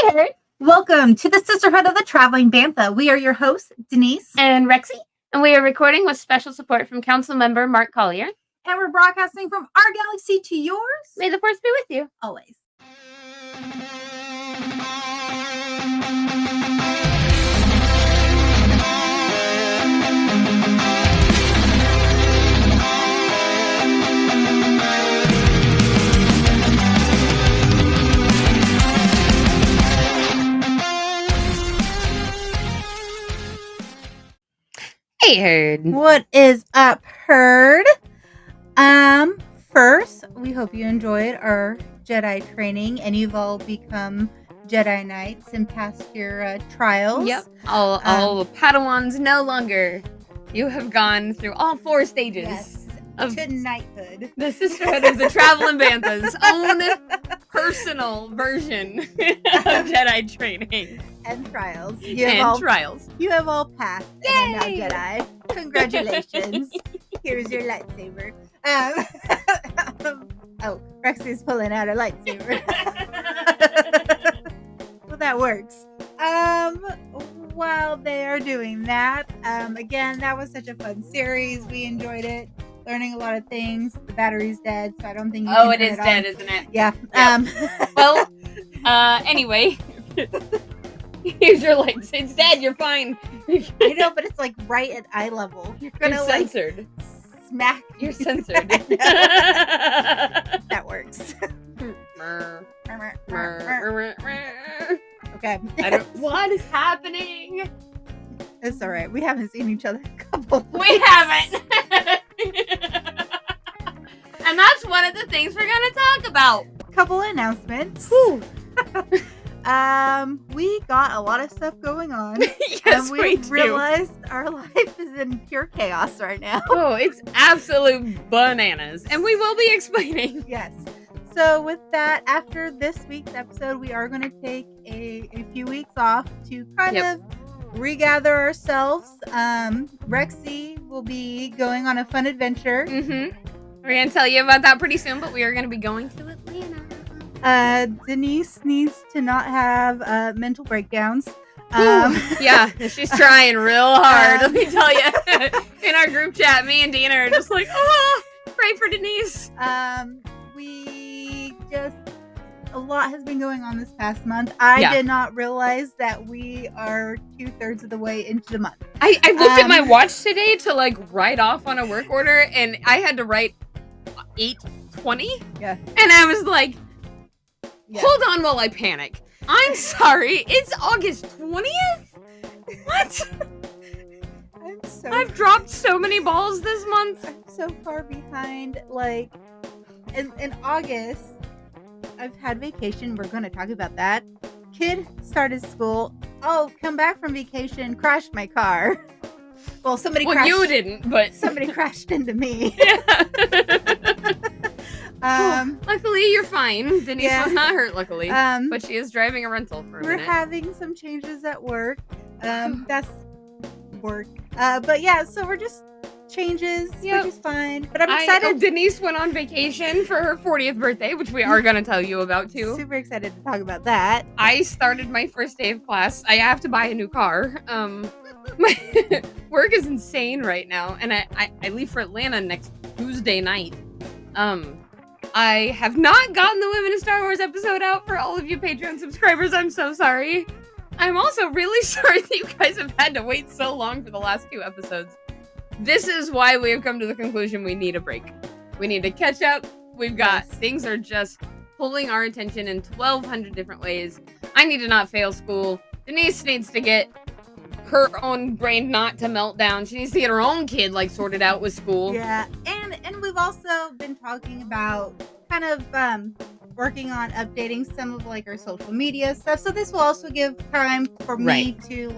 Hey, welcome to the Sisterhood of the Traveling Bantha. We are your hosts, Denise and Rexy, and we are recording with special support from Council Member Mark Collier. And we're broadcasting from our galaxy to yours. May the force be with you. Always. Hey, Herd. What is up, Herd? First, we hope you enjoyed our Jedi training and you've all become Jedi Knights and passed your trials. Yep. All Padawans no longer. You have gone through all 4 stages to knighthood. The Sisterhood of the Traveling Bantha's own personal version of Jedi training. And trials. Trials. You have all passed. Yay! And are now Jedi. Congratulations. Here's your lightsaber. Rexy's pulling out a lightsaber. Well, that works. While they are doing that, again, that was such a fun series. We enjoyed it. Learning a lot of things. The battery's dead, so I don't think you can it is dead, isn't it? Yeah. Yep. Well, anyway. Here's your lights. It's dead. You're fine. I know, but it's like right at eye level. You're gonna censored. Smack. You're censored. That works. Okay. What is happening? It's all right. We haven't seen each other in a couple of We weeks. haven't. And that's one of the things we're gonna talk about. Couple announcements. We got a lot of stuff going on. Yes, and we do. realized our life is in pure chaos right now. Oh, it's absolute bananas. And we will be explaining. Yes. So with that, after this week's episode, we are going to take a few weeks off to kind of regather ourselves. Rexy will be going on a fun adventure. Mm-hmm. We're going to tell you about that pretty soon, but we are going to be going to Atlanta. Denise needs to not have mental breakdowns. Yeah, she's trying real hard. Let me tell you. In our group chat, me and Dina are just like, pray for Denise. A lot has been going on this past month. I did not realize that we are 2/3 of the way into the month. I looked at my watch today to write off on a work order, and I had to write 8:20. Yeah. And I was like, hold on while I panic. I'm sorry. It's August 20th? What? I've dropped so many balls this month. I'm so far behind. In August, I've had vacation. We're going to talk about that. Kid started school. Oh, come back from vacation. Crashed my car. Well, somebody crashed. Well, you didn't, but somebody crashed into me. Yeah. Luckily, you're fine. Denise was not hurt, luckily. But she is driving a rental for a minute. We're having some changes at work. That's work. But yeah, so we're just changes, which is fine. But I'm excited. Denise went on vacation for her 40th birthday, which we are going to tell you about, too. Super excited to talk about that. I started my first day of class. I have to buy a new car. My work is insane right now, and I leave for Atlanta next Tuesday night. I have not gotten the Women in Star Wars episode out for all of you Patreon subscribers. I'm so sorry. I'm also really sorry that you guys have had to wait so long for the last 2 episodes. This is why we have come to the conclusion we need a break. We need to catch up. We've got things are just pulling our attention in 1,200 different ways. I need to not fail school. Denise needs to get her own brain not to melt down. She needs to get her own kid sorted out with school. Yeah, and we've also been talking about kind of working on updating some of our social media stuff. So this will also give time for me to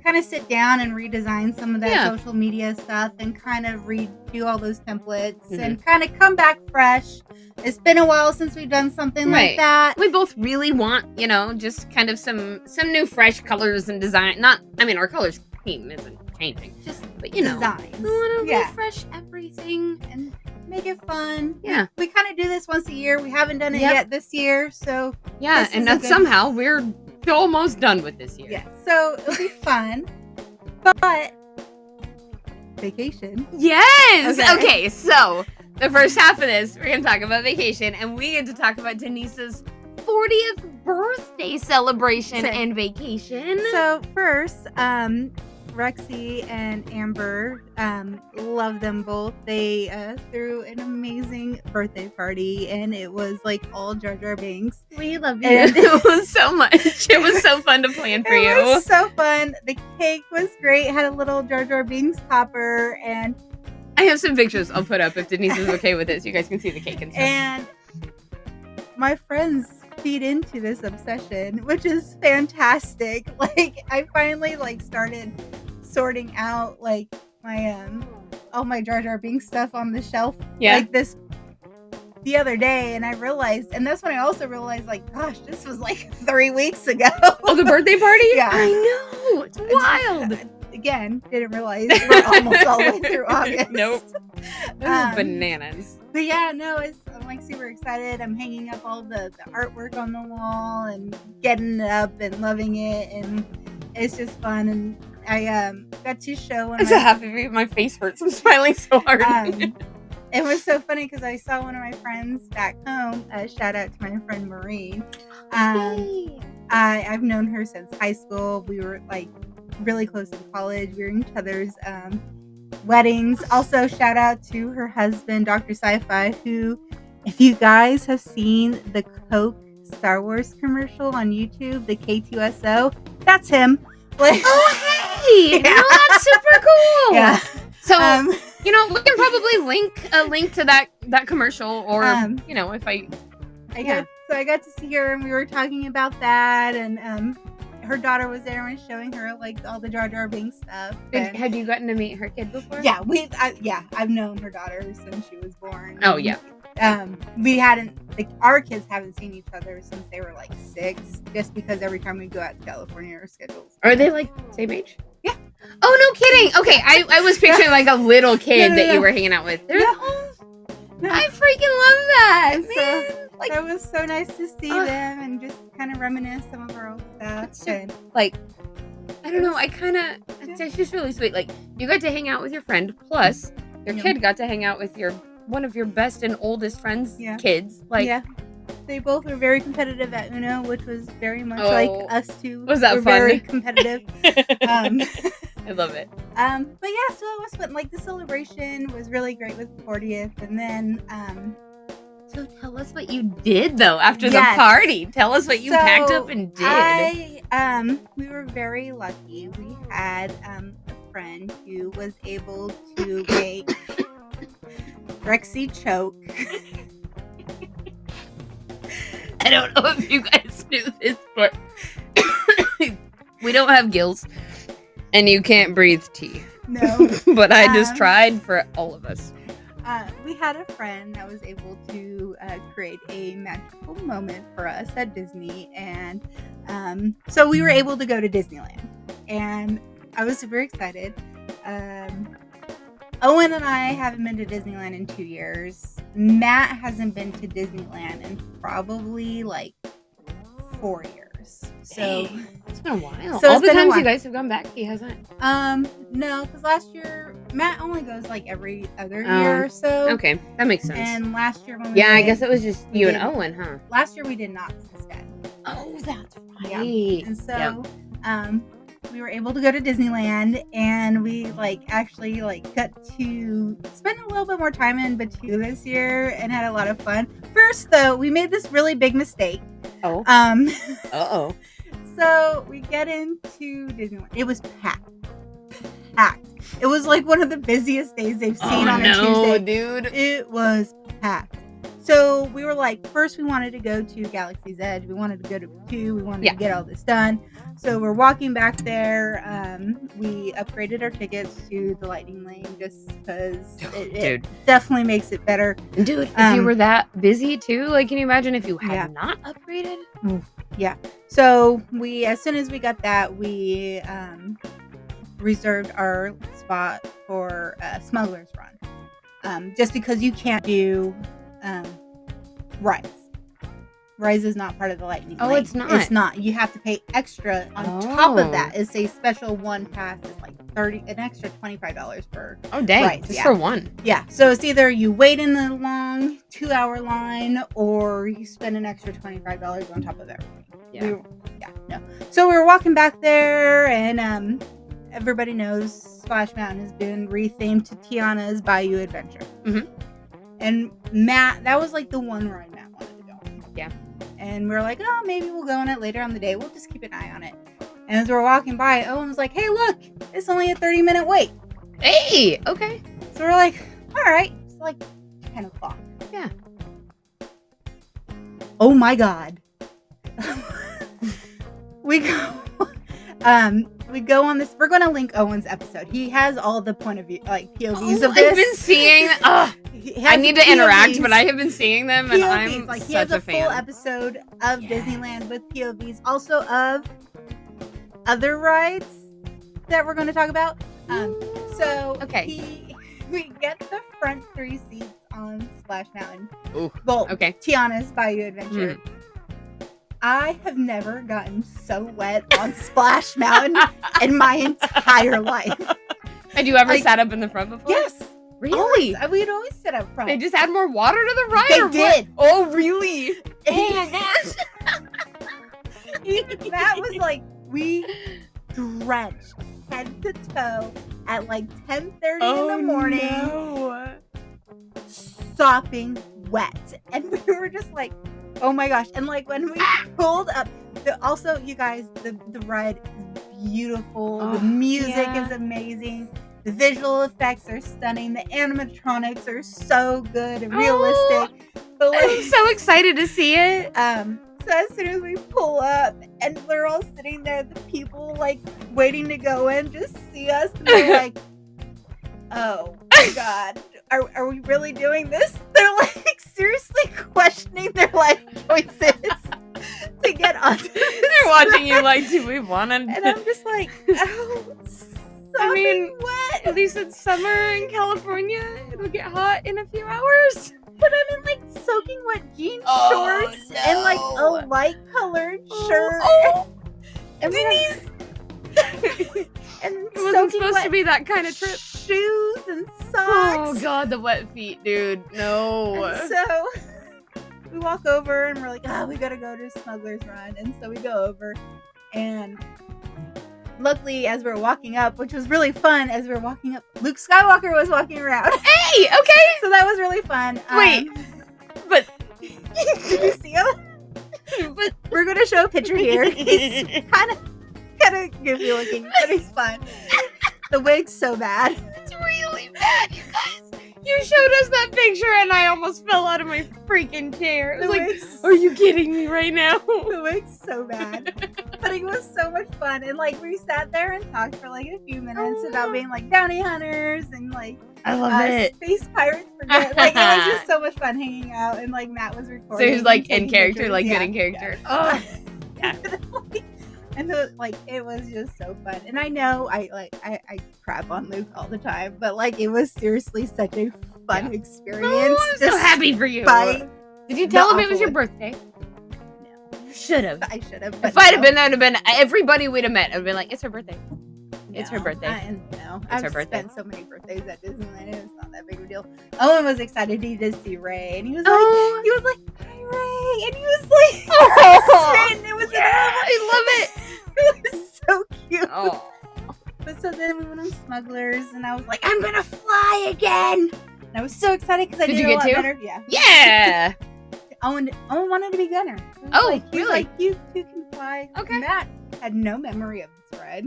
kind of sit down and redesign some of that social media stuff and kind of redo all those templates and kind of come back fresh. It's been a while since we've done something like that. We both really want, just kind of some new fresh colors and design. Our color scheme isn't changing. Just but designs. We want to refresh everything. And make it fun. Yeah. We kind of do this once a year. We haven't done it yet this year, so yeah, and then somehow we're almost done with this year. Yeah, so it'll be fun, but vacation. Yes. Okay, so the first half of this, we're gonna talk about vacation, and we get to talk about Denise's 40th birthday celebration and vacation. So first, Rexy and Amber, love them both. They threw an amazing birthday party, and it was like all Jar Jar Binks. We love you. It was so much. It was so fun to plan for you. It was so fun. The cake was great. It had a little Jar Jar Binks topper, and I have some pictures I'll put up if Denise is okay with it, so you guys can see the cake and stuff. And my friends feed into this obsession, which is fantastic. Like, I finally started sorting out my all my Jar Jar Binks stuff on the shelf this the other day, and I realized, and that's when I also realized, gosh, this was 3 weeks ago. Oh, the birthday party? Yeah, I know, it's wild. Again, didn't realize we're almost all the way through August. Nope. Bananas. But yeah, no, I'm super excited. I'm hanging up all the artwork on the wall and getting it up and loving it, and it's just fun. And I got to show one. I'm so happy. My face hurts. I'm smiling so hard. It was so funny because I saw one of my friends back home. Shout out to my friend Marie. I've known her since high school. We were really close in college. We were in each other's weddings. Also, shout out to her husband, Dr. Sci-Fi, who, if you guys have seen the Coke Star Wars commercial on YouTube, the K2SO, that's him. Oh, hey! Yeah. No, that's super cool. Yeah. So, we can probably link to that commercial, or if So I got to see her, and we were talking about that, and her daughter was there and was showing her all the Jar Jar Binks stuff. Have you gotten to meet her kid before? Yeah, I've known her daughter since she was born. Oh yeah. We hadn't our kids haven't seen each other since they were 6, just because every time we go out to California, our schedules. Are they same age? Yeah. Oh, no kidding. Okay, I was picturing a little kid that you were hanging out with. I freaking love that. Man. It was so nice to see them and just kind of reminisce some of our old stuff. And I don't know. It's just really sweet. You got to hang out with your friend, plus your kid got to hang out with one of your best and oldest friends' kids. They both were very competitive at Uno, which was very much like us two. Was that fun? Very competitive. I love it. But yeah, so it was fun. The celebration was really great with 40th, and then so tell us what you did though after the party. Tell us what you packed up and did. We were very lucky. We had a friend who was able to make Rexy choke. I don't know if you guys knew this, but we don't have gills, and you can't breathe tea. No. But I just tried for all of us. We had a friend that was able to create a magical moment for us at Disney, and so we were able to go to Disneyland, and I was super excited. Owen and I haven't been to Disneyland in 2 years. Matt hasn't been to Disneyland in probably 4 years. So it's been a while. So all the times you guys have gone back, he hasn't. No, because last year Matt only goes every other year or so. Okay, that makes sense. And last year when I guess it was just you and Owen, huh? Last year we did not instead. Oh, that's right. Yeah. And so, we were able to go to Disneyland, and we actually got to spend a little bit more time in Batu this year and had a lot of fun. First, though, we made this really big mistake. Oh. Uh-oh. So we get into Disneyland. It was packed. It was one of the busiest days they've seen on a Tuesday. Dude. It was packed. So we were first we wanted to go to Galaxy's Edge. We wanted to go to Batu. We wanted to get all this done. So we're walking back there. We upgraded our tickets to the Lightning Lane just because it definitely makes it better. Dude, if you were that busy too, can you imagine if you had not upgraded? Yeah. So as soon as we got that, we reserved our spot for Smuggler's Run. just because you can't do rides. Rise is not part of the lightning lane. It's not. It's not. You have to pay extra on top of that. It's a special one pass. It's like an extra $25 for dang, just for one. Yeah. So it's either you wait in the long 2-hour line or you spend an extra $25 on top of everything. Yeah. So we were walking back there, and everybody knows Splash Mountain has been rethemed to Tiana's Bayou Adventure. Mm-hmm. And Matt, that was like the one ride Matt wanted to go on. Yeah. And we were like, oh, maybe we'll go on it later on the day. We'll just keep an eye on it. And as we were walking by, Owen was like, hey, look, it's only a 30-minute wait. Hey, okay. So we're like, all right. It's like 10 o'clock. Yeah. Oh, my God. We go on this. We're going to link Owen's episode. He has all the point of view, like POVs of this. I've been seeing. I need to interact, but I have been seeing them, and I'm like, such he has a fan. full episode of Disneyland with POVs, also of other rides that we're going to talk about. We get the front 3 seats on Splash Mountain. Ooh, well, okay. Tiana's Bayou Adventure. I have never gotten so wet on Splash Mountain in my entire life. Had you ever sat up in the front before? Yes. Really? We'd always sit up front. They just add more water to the ride? They did. What? Oh, really? Oh, my gosh. That was like, we drenched head to toe at like 10:30 in the morning. No. Sopping wet. And we were just like, oh my gosh. And like when we pulled up, also, you guys, the ride is beautiful. The music is amazing. The visual effects are stunning. The animatronics are so good and realistic. But like, I'm so excited to see it. So as soon as we pull up and we're all sitting there, the people like waiting to go in just see us and they're like, oh my God, are we really doing this? They're like seriously questioning their life choices to get onto this. They're watching you like, do we want to? And I'm just like, oh, I mean, wet. At least it's summer in California. It'll get hot in a few hours. But I'm in like soaking wet jean shorts and like a light colored shirt. And Denise! And it wasn't supposed to be that kind of trip. Shoes and socks. Oh God, the wet feet, dude. No. And so we walk over and we're like, we gotta go to Smuggler's Run. And so we go over, and luckily, as we're walking up, which was really fun, as we're walking up, Luke Skywalker was walking around. Hey, okay. So that was really fun. Wait, but did you see him? But we're gonna show a picture here. He's kind of goofy looking, but he's fun. The wig's so bad. It's really bad, you guys. You showed us that picture, and I almost fell out of my freaking chair. It was like, are you kidding me right now? The wig's so bad. But it was so much fun. And like we sat there and talked for like a few minutes about being like bounty hunters and like I love it. Space pirates for good. Like it was just so much fun hanging out, and like Matt was recording. So he was like in character, pictures. like good in character. Yeah. Oh yeah. And like it was just so fun. And I know I crap on Luke all the time, but like it was seriously such a fun experience. Oh, I'm so happy for you. Did you tell him it was your birthday? No. You should have. I should have. If I'd have been there, it would have been everybody we'd have met. It would have been like, it's her birthday. It's her birthday. I've spent so many birthdays at Disneyland. It's not that big of a deal. Owen was excited he did see Ray, and he was like, "Hi, Ray," and he was like, and it was I love it. It was so cute. Oh. But so then we went on Smugglers, and I was like, "I'm gonna fly again!" And I was so excited because I did a lot better. Yeah. Yeah. Owen wanted to be Gunner. He was like, you can fly. Okay. Matt had no memory of this ride.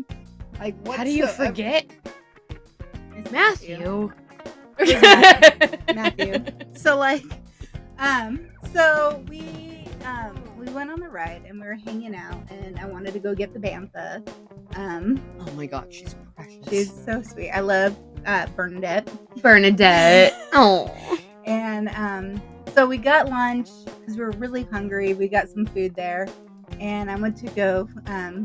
Like, what? How do you forget? It's Matthew. Matthew. So like, so we went on the ride and we were hanging out, and I wanted to go get the Bantha. Oh my God, she's precious. She's so sweet. I love Bernadette. Oh. And so we got lunch because we were really hungry. We got some food there. and I went to go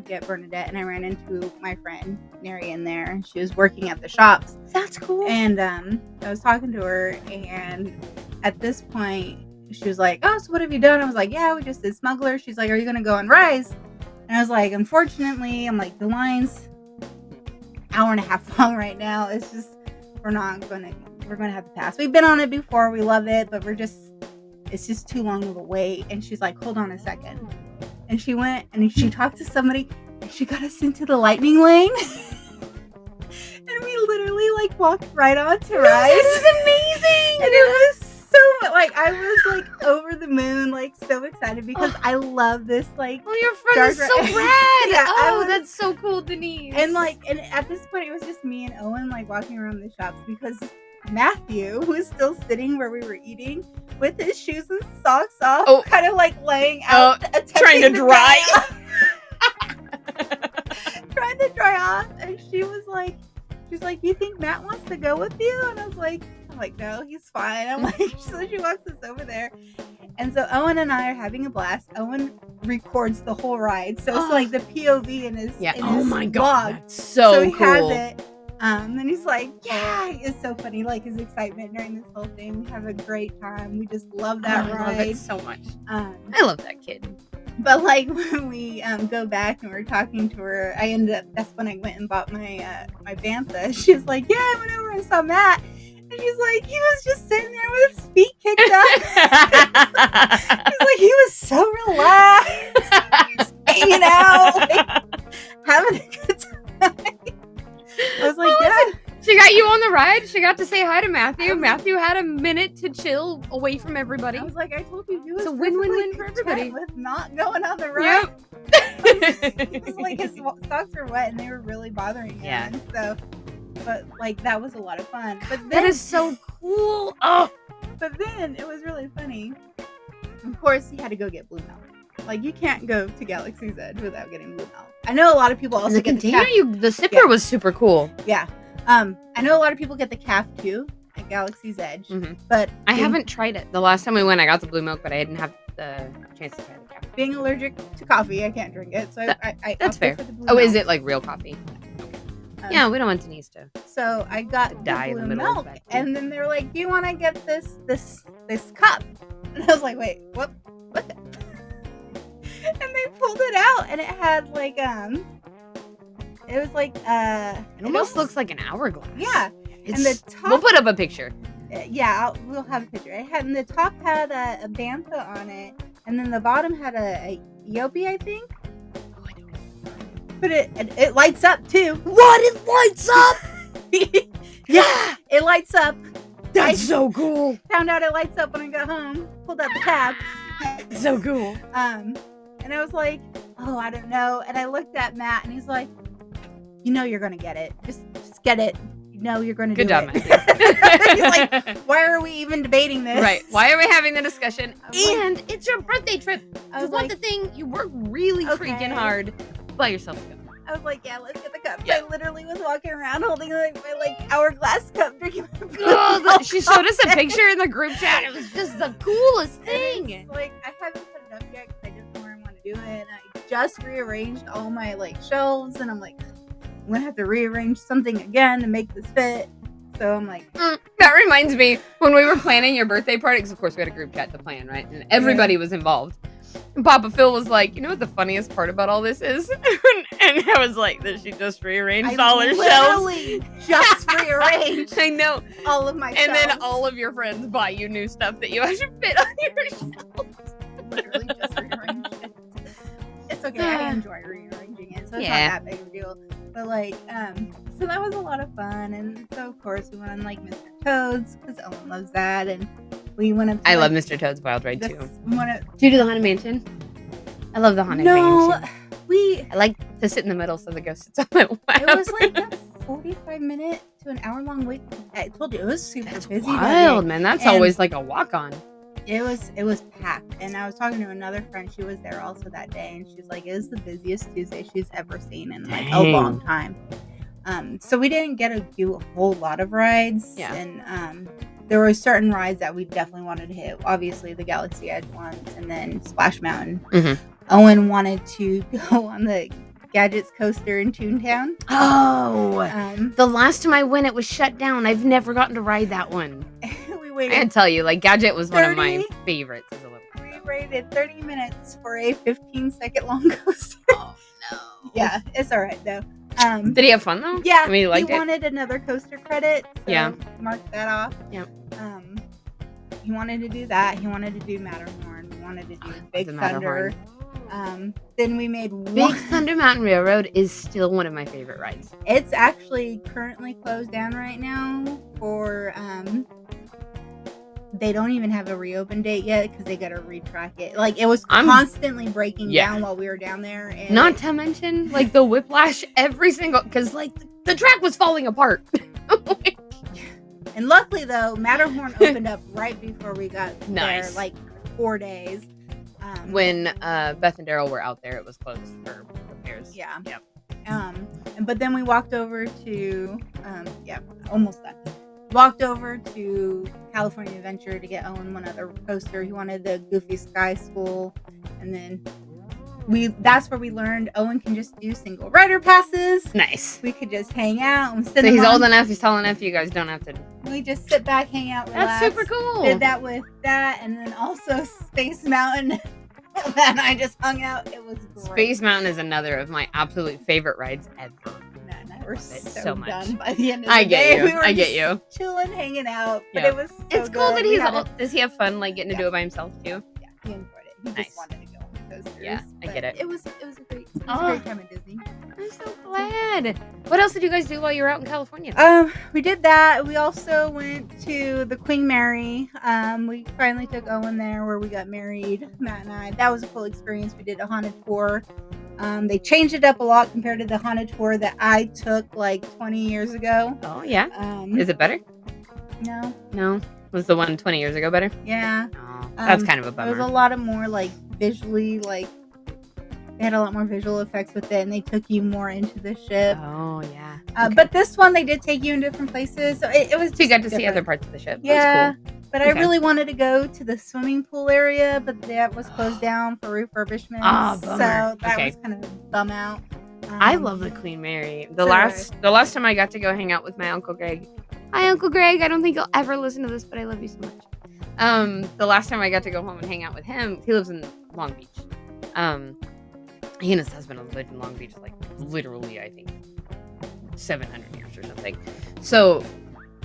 get Bernadette, and I ran into my friend Neri in there, and she was working at the shops. That's cool. And I was talking to her, and at this point, she was like, "Oh, so what have you done?" I was like, "Yeah, we just did Smuggler." She's like, "Are you gonna go on Rise?" And I was like, "Unfortunately," I'm like, "the line's hour and a half long right now. It's just we're gonna have to pass. We've been on it before, we love it, but it's just too long of a wait." And she's like, "Hold on a second." And she went and she talked to somebody, and she got us into the lightning lane. And we literally like walked right onto Rise. This is amazing. And it was so like I was like over the moon, like so excited because I love this like. Oh, your friend is so rad. Yeah, oh, that's so cool, Denise. And at this point, it was just me and Owen like walking around the shops because Matthew was still sitting where we were eating with his shoes and socks off, kind of like laying out, trying to dry. Trying to dry off, and she's like, "You think Matt wants to go with you?" And I'm like, "No, he's fine." I'm like, so she walks us over there, and so Owen and I are having a blast. Owen records the whole ride, so it's like the POV in his oh my vlog. God, that's so he cool. has it. And he's like, "Yeah," it's so funny, like his excitement during this whole thing. We have a great time. We just love that ride. I love it so much. I love that kid. But like when we go back and we're talking to her, that's when I went and bought my my Bantha. She was like, "Yeah, I went over and saw Matt." And she's like, "He was just sitting there with his feet kicked up." He's like, "He was so relaxed, just hanging out, like, having a good time." I was like, "Yeah." She got you on the ride. She got to say hi to Matthew. Matthew had a minute to chill away from everybody. I was like, "I told you, he was it's a win-win-win for everybody with not going on the ride." Yep. It was like his socks were wet and they were really bothering him. Yeah. And so, but like that was a lot of fun. But then, that is so cool. Oh. But then it was really funny. Of course, he had to go get Blue Milk. Like you can't go to Galaxy's Edge without getting Blue Milk. I know a lot of people also the get container. The sipper was super cool. Yeah. I know a lot of people get the calf too at Galaxy's Edge, but I haven't tried it. The last time we went, I got the Blue Milk, but I didn't have the chance to try the calf. Being allergic to coffee, I can't drink it. So that's fair. Oh, is it like real coffee? Yeah, we don't want Denise to. So I got the Blue Milk, and then they were like, "Do you want to get this cup?" And I was like, "Wait, what?" And they pulled it out, and it had like it was like it almost looks like an hourglass. Yeah, and the top. We'll put up a picture. Yeah, we'll have a picture. It had, and the top had a Bantha on it, and then the bottom had a Yopi, I think. Oh, I don't know. But it lights up too. What? It lights up? Yeah, it lights up. That's so cool. Found out it lights up when I got home. Pulled out the tab. So cool. And I was like, "Oh, I don't know." And I looked at Matt, and he's like, "You know you're gonna get it. Just get it. You know you're gonna do it." Good job, Matthew. He's like, "Why are we even debating this?" Right. Why are we having the discussion? And it's your birthday trip. I was like, the thing. You work really freaking hard. Buy yourself a cup. I was like, "Yeah, let's get the cup." Yeah. I literally was walking around holding my hourglass cup, drinking my she showed us a picture in the group chat. It was just the coolest thing. Like I haven't put it up yet because I just know where I want to do it. And I just rearranged all my shelves, and I'm like, I'm gonna have to rearrange something again to make this fit. So I'm like, that reminds me when we were planning your birthday party, because of course we had a group chat to plan, right? And everybody was involved. And Papa Phil was like, "You know what the funniest part about all this is?" And I was like, that she just rearranged all her shelves. Just rearranged. I know. All of my and shelves. then all of your friends buy you new stuff that you have to fit on your shelves. Literally just rearranged it. It's okay. I enjoy rearranging it, so it's not that big of a deal. But so that was a lot of fun, and so of course we went on Mr. Toad's because Ellen loves that, and we went up. I love Mr. Toad's Wild Ride too. We went up. Do you do the Haunted Mansion? I love the Haunted Mansion. I like to sit in the middle so the ghost sits on my lap. It was like a 45-minute to an hour-long wait. I told you it was super busy. Wild, man. That's always like a walk-on. It was packed, and I was talking to another friend. She was there also that day, and she's like, "It was the busiest Tuesday she's ever seen in a long time." So we didn't get to do a whole lot of rides, and there were certain rides that we definitely wanted to hit. Obviously, the Galaxy Edge ones, and then Splash Mountain. Owen wanted to go on the Gadgets coaster in Toontown. Oh, the last time I went, it was shut down. I've never gotten to ride that one. We I waited. gotta tell you, like, Gadget was one of my favorites as a little We kid. waited 30 minutes for a 15-second long coaster. Oh no. Yeah, it's all right though. Did he have fun though? Yeah, I mean, he liked it. wanted another coaster credit, so Yeah. mark that off. Yep. He wanted to do that. He wanted to do Matterhorn. We wanted to do Big Thunder. Then we made Big Thunder Mountain Railroad is still one of my favorite rides. It's actually currently closed down right now for they don't even have a reopen date yet because they gotta retrack it. Like it was constantly breaking down while we were down there. And not to mention like the whiplash every single because like the track was falling apart. And luckily though, Matterhorn opened up right before we got there, like 4 days. When Beth and Daryl were out there, it was closed for repairs. Yeah. Yep. But then we walked over to almost done. Walked over to California Adventure to get Owen one other coaster. He wanted the Goofy Sky School, and then that's where we learned Owen can just do single rider passes. Nice. We could just hang out and sit. So he's old enough, he's tall enough, you guys don't have to. We just sit back, hang out, relax. That's super cool. Did that with that, and then also Space Mountain. And I just hung out. It was great. Space Mountain is another of my absolute favorite rides ever. Matt and I were so much done by the end of the day. We were I get you. Chilling, hanging out. But it was so it's good. Cool that he's old. Does he have fun like getting to do it by himself too? Yeah, he enjoyed it. He just wanted to go on the coasters. Yeah, I get it. It was a great time at Disney. I'm so glad. What else did you guys do while you were out in California? We did that. We also went to the Queen Mary. We finally took Owen there where we got married, Matt and I. That was a cool experience. We did a haunted tour. They changed it up a lot compared to the haunted tour that I took like 20 years ago. Oh yeah. Is it better? No. Was the one 20 years ago better? Yeah. Oh, that's kind of a bummer. There was a lot of more like visually like. They had a lot more visual effects with it, and they took you more into the ship. Oh, yeah. But this one, they did take you in different places, so it was. So you got to see other parts of the ship. Yeah, that's cool. But I really wanted to go to the swimming pool area, but that was closed down for refurbishment. Oh, so that was kind of a bum out. I love the Queen Mary. The last time I got to go hang out with my Uncle Greg. Hi, Uncle Greg. I don't think you'll ever listen to this, but I love you so much. The last time I got to go home and hang out with him, he lives in Long Beach. He and his husband have lived in Long Beach, like, literally, I think, 700 years or something. So,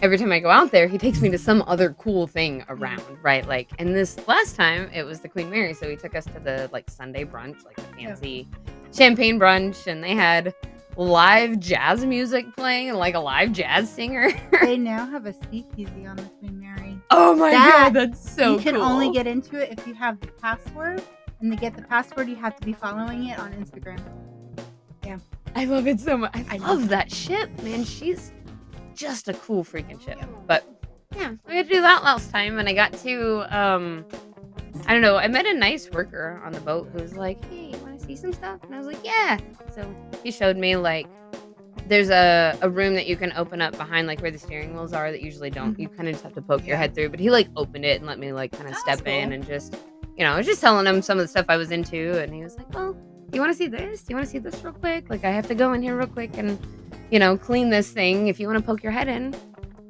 every time I go out there, he takes me to some other cool thing around, right? Like, and this last time, it was the Queen Mary, so he took us to the, like, Sunday brunch, like, the fancy champagne brunch, and they had live jazz music playing, and, like, a live jazz singer. They now have a speakeasy on the Queen Mary. Oh, my God, that's so cool. You can only get into it if you have the password. And to get the password, you have to be following it on Instagram. Yeah. I love it so much. I love that ship, man. She's just a cool freaking ship. Yeah. But, yeah, I got to do that last time. And I got to, I don't know, I met a nice worker on the boat who was like, hey, you want to see some stuff? And I was like, yeah. So he showed me, like, there's a room that you can open up behind, like, where the steering wheels are that usually don't. Mm-hmm. You kind of just have to poke your head through. But he, like, opened it and let me, like, kind of step in and just... You know, I was just telling him some of the stuff I was into, and he was like, well, do you want to see this? Do you want to see this real quick? Like, I have to go in here real quick and, you know, clean this thing. If you want to poke your head in,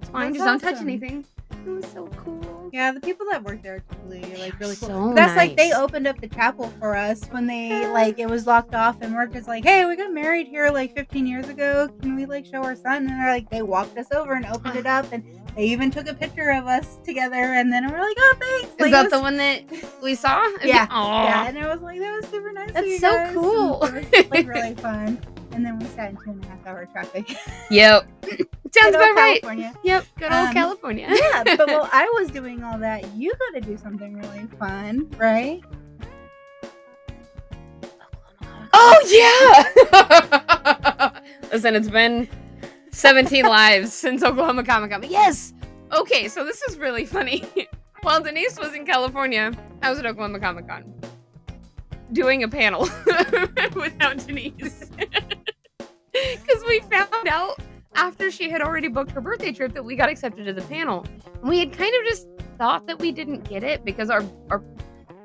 it's fine. Just don't touch anything. It was so cool. Yeah, the people that work there are totally, like, really cool. So That's nice. like, they opened up the chapel for us when they, like, it was locked off, and we're just like, hey, we got married here, like, 15 years ago. Can we, like, show our son? And they're like, they walked us over and opened it up, and they even took a picture of us together, and then we're like, oh, thanks. Is that the one that we saw? Yeah. Yeah, and it was like, that was super nice. That's so guys. cool. It was, like, really fun. And then we sat in 2.5 hour traffic. Yep. Sounds about right. California. Yep. Good old California. Yeah, but while I was doing all that, you got to do something really fun, right? Oh, yeah! Listen, it's been 17 lives since Oklahoma Comic Con. Yes! Okay, so this is really funny. While Denise was in California, I was at Oklahoma Comic Con doing a panel without Denise. Because we found out after she had already booked her birthday trip that we got accepted to the panel. And we had kind of just thought that we didn't get it because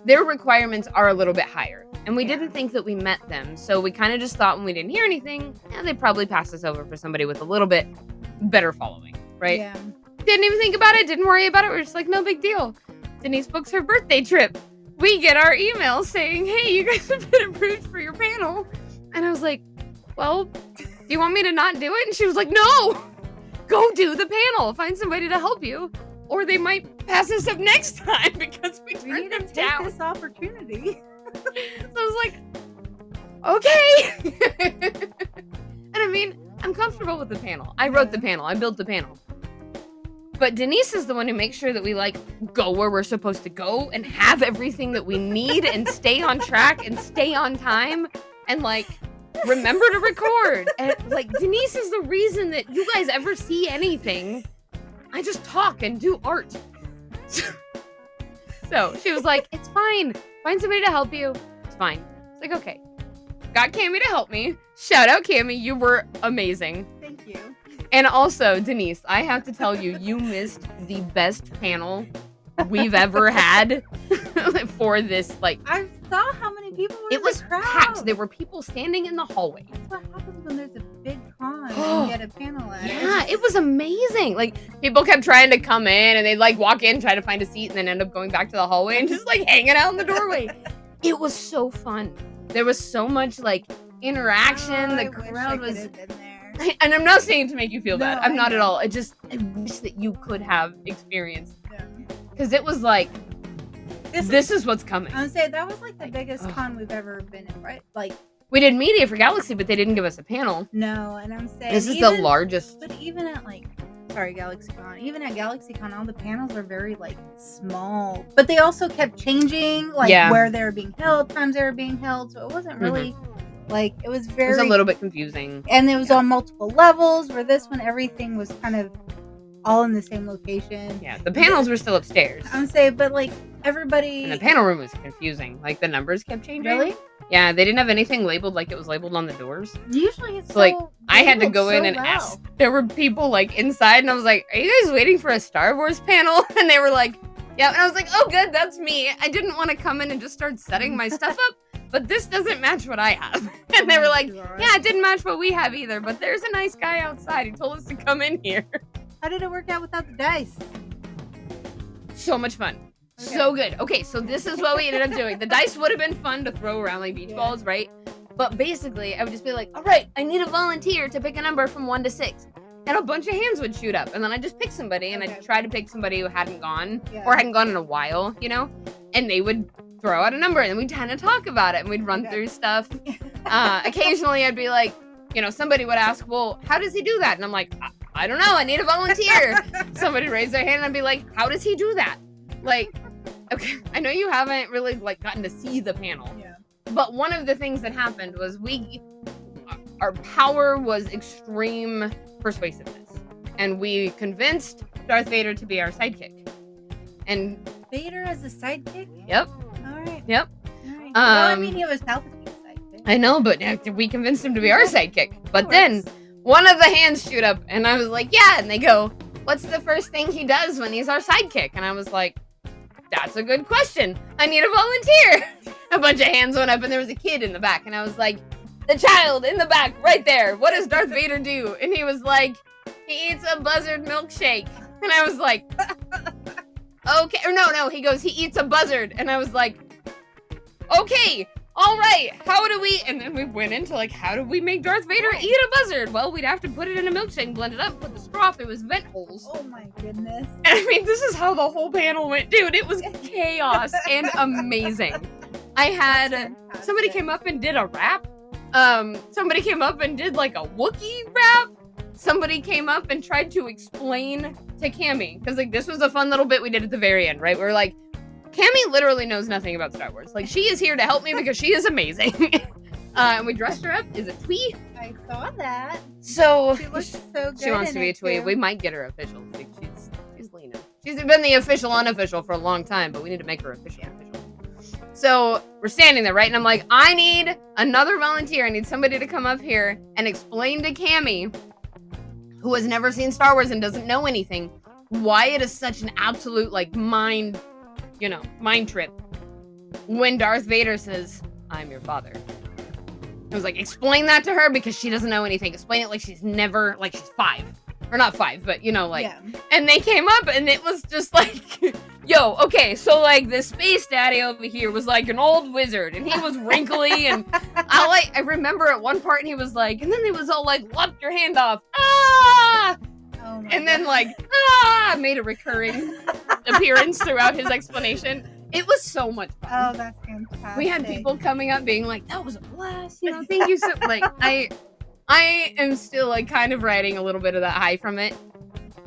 their requirements are a little bit higher. And we Yeah. didn't think that we met them. So we kind of just thought when we didn't hear anything, they'd probably pass us over for somebody with a little bit better following, right? Yeah. Didn't even think about it. Didn't worry about it. We're just like, no big deal. Denise books her birthday trip. We get our email saying, hey, you guys have been approved for your panel. And I was like, well, do you want me to not do it? And she was like, no, go do the panel. Find somebody to help you. Or they might pass us up next time because we turned them down. This opportunity. So I was like, okay. And I mean, I'm comfortable with the panel. I wrote the panel. I built the panel. But Denise is the one who makes sure that we like go where we're supposed to go and have everything that we need and stay on track and stay on time and like remember to record. And like Denise is the reason that you guys ever see anything. I just talk and do art. So she was like, it's fine. Find somebody to help you. It's fine. It's like, okay. Got Cammie to help me. Shout out, Cammie. You were amazing. Thank you. And also, Denise, I have to tell you, you missed the best panel we've ever had for this. Like, I saw how many people were in it was the crowd. packed. There were people standing in the hallway. That's what happens when there's a big con and you get a panel at it. Yeah, it was amazing. Like, people kept trying to come in and they'd like walk in, try to find a seat, and then end up going back to the hallway and just like hanging out in the doorway. It was so fun. There was so much like interaction. The crowd was. Been there. And I'm not saying to make you feel bad. No, I'm I not know. at all. I wish that you could have experienced. Yeah. Because it was like, this is what's coming. I would say that was like the biggest con we've ever been in, right? Like, We did media for Galaxy, but they didn't give us a panel. no, and I'm saying This is the largest. But even at like, sorry, GalaxyCon. Even at GalaxyCon, all the panels are very like small. But they also kept changing, like where they were being held, times they were being held. So it wasn't really like it was very. It was a little bit confusing. And it was on multiple levels. Where this one, everything was kind of all in the same location. Yeah, the panels were still upstairs. I'm saying, but like everybody. And the panel room was confusing. Like the numbers kept changing. Really? Yeah, they didn't have anything labeled like it was labeled on the doors. Usually it's So, like, I had to go in and ask. There were people like inside, and I was like, "Are you guys waiting for a Star Wars panel?" And they were like, "Yeah." And I was like, "Oh, good, that's me." I didn't want to come in and just start setting my stuff up, but this doesn't match what I have. And they were like, "Yeah, it didn't match what we have either." But there's a nice guy outside. He told us to come in here. How did it work out without the dice? So much fun. Okay. So good. Okay, so this is what we ended up doing. The dice would have been fun to throw around like beach balls, right? But basically, I would just be like, all right, I need a volunteer to pick a number from 1 to 6. And a bunch of hands would shoot up. And then I'd just pick somebody, and I'd try to pick somebody who hadn't gone or hadn't gone in a while, you know? And they would throw out a number, and we'd kind of talk about it, and we'd run through stuff. Occasionally, I'd be like, you know, somebody would ask, well, how does he do that? And I'm like, I don't know. I need a volunteer. Somebody raise their hand, and I'd be like, how does he do that? Like, okay, I know you haven't really like gotten to see the panel, but one of the things that happened was our power was extreme persuasiveness, and we convinced Darth Vader to be our sidekick. And Vader as a sidekick? Yep. All right. Yep. All right. Well, I mean, he was Palpatine's sidekick. I know, but we convinced him to be our sidekick. But then one of the hands shoot up, and I was like, yeah. And they go, what's the first thing he does when he's our sidekick? And I was like, that's a good question. I need a volunteer. A bunch of hands went up, and there was a kid in the back. And I was like, the child in the back, right there. What does Darth Vader do? And he was like, he eats a buzzard milkshake. And I was like, okay. Or no. He goes, he eats a buzzard. And I was like, okay. All right. How do we? And then we went into like, how do we make Darth Vader eat a buzzard? Well, we'd have to put it in a milkshake and blend it up, put the straw through his vent holes. Oh my goodness. And I mean, this is how the whole panel went. Dude, it was chaos and amazing. I had somebody came up and did a rap. Somebody came up and did like a Wookiee rap. Somebody came up and tried to explain to Cammie, because like this was a fun little bit we did at the very end, right? We're like, Cammie literally knows nothing about Star Wars. Like, she is here to help me because she is amazing. And we dressed her up as a twee. I saw that. So she looks so good. She wants to be a twee. We might get her official. Like, she's leaning. She's been the official unofficial for a long time, but we need to make her official. So we're standing there, right? And I'm like, I need another volunteer. I need somebody to come up here and explain to Cammie, who has never seen Star Wars and doesn't know anything, why it is such an absolute like mind trip when Darth Vader says, I'm your father. I was like, explain that to her because she doesn't know anything. Explain it like she's 5. Or not 5, but Yeah. And they came up and it was just like, yo, okay, so like the space daddy over here was like an old wizard and he was wrinkly and I remember at one part and he was like, and then they was all like, lop your hand off. Ah! Oh my And then God. like, made a recurring appearance throughout his explanation. It was so much fun. Oh, that's fantastic. We had people coming up being like, that was a blast, thank you so like I am still like kind of riding a little bit of that high from it.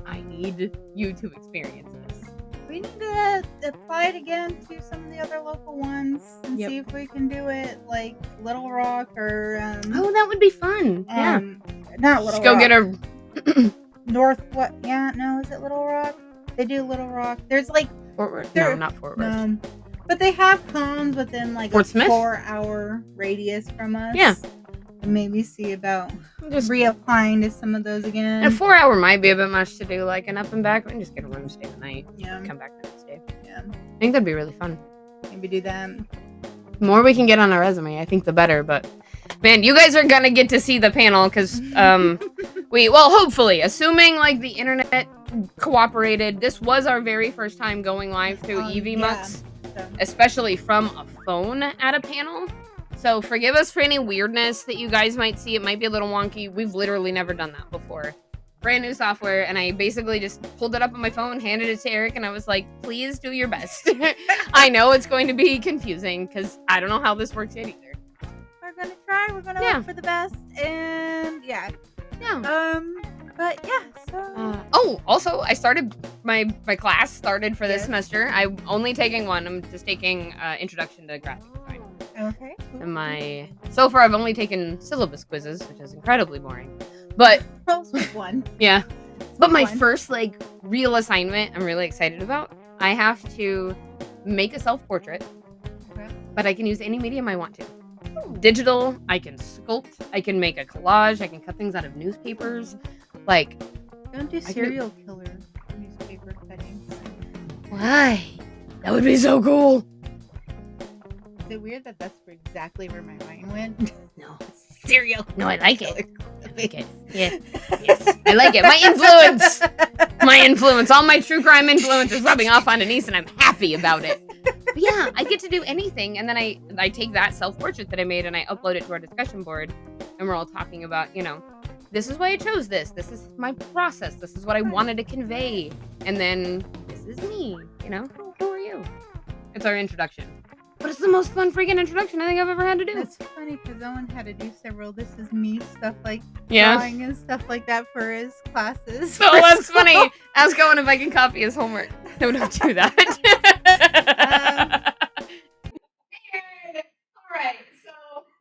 I need you to experience this. We need to apply it again to some of the other local ones and Yep. see if we can do it like Little Rock or Oh, that would be fun. Yeah. Not Little Just go Rock. get a North what? Yeah, no, is it Little Rock? They do Little Rock. There's like Fort Worth. No, not Fort Worth. But they have cones within like Fort a Smith? 4-hour radius from us. Yeah. And maybe see about Just reapplying to some of those again. a 4-hour might be a bit much to do, like an up and back. We can just get a room, stay the night, Yeah. come back the next day. Yeah. I think that'd be really fun. Maybe do that. The more we can get on our resume, I think the better. But man, you guys are gonna get to see the panel because hopefully, assuming like the internet cooperated, this was our very first time going live through EVMux, especially from a phone at a panel. So forgive us for any weirdness that you guys might see. It might be a little wonky. We've literally never done that before. Brand new software, and I basically just pulled it up on my phone, handed it to Eric, and I was like, please do your best. I know it's going to be confusing because I don't know how this works yet either. We're gonna try. We're gonna hope for the best, and yeah. But yeah. So. Also, I started my class started for this semester. I'm only taking one. I'm just taking Introduction to Graphic Design. Okay. And so far I've only taken syllabus quizzes, which is incredibly boring. But one. Yeah. But my first like real assignment I'm really excited about. I have to make a self-portrait. Okay. But I can use any medium I want to. Digital, I can sculpt, I can make a collage, I can cut things out of newspapers. Like, don't do serial killer newspaper cuttings. Why? That would be so cool. Is it weird that that's exactly where my mind went? No. Cereal. No, I like it. I like it. Yeah. Yes. I like it. My influence. All my true crime influence is rubbing off on Denise, and I'm happy about it. But yeah, I get to do anything, and then I take that self-portrait that I made and I upload it to our discussion board, and we're all talking about, this is why I chose this. This is my process. This is what I wanted to convey. And then this is me, Who are you? It's our introduction. But it's the most fun freaking introduction I think I've ever had to do. That's funny because Owen had to do several "this is me" stuff like Yeah. drawing and stuff like that for his classes. Oh, that's funny. Ask Owen if I can copy his homework. No, don't do that. Alright, so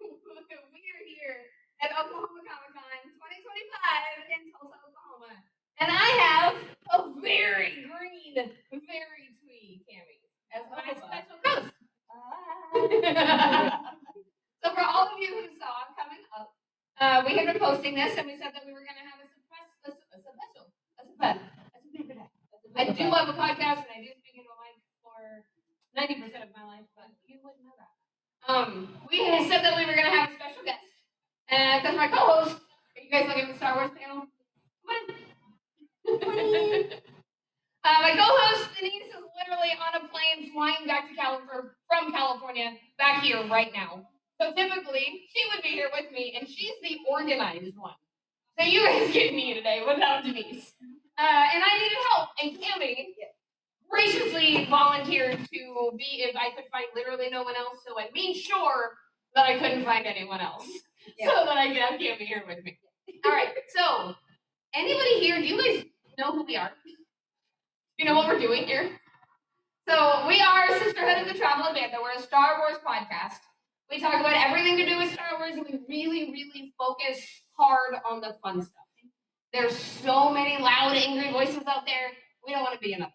we are here at Oklahoma Comic Con 2025 in Tulsa, Oklahoma. And I have a very green, very twee Cammy as my special host. So for all of you who saw coming up, we had been posting this and we said that we were going to have a special. I do love a podcast and I do speak into a mic for 90% of my life, but you wouldn't know that. We had said that we were going to have a special guest. And because my co-host, are you guys looking at the Star Wars panel? Come on. My co-host Denise is literally on a plane flying back to from California back here right now. So typically she would be here with me, and she's the organized one. So you guys get me today without Denise, and I needed help, and Cammy graciously volunteered to be if I could find literally no one else. So I made sure that I couldn't find anyone else, so that I could have Cammy here with me. All right. So anybody here? Do you guys know who we are? You know what we're doing here? So we are Sisterhood of the Travel Banda. We're a Star Wars podcast. We talk about everything to do with Star Wars, and we really, really focus hard on the fun stuff. There's so many loud, angry voices out there. We don't want to be in them.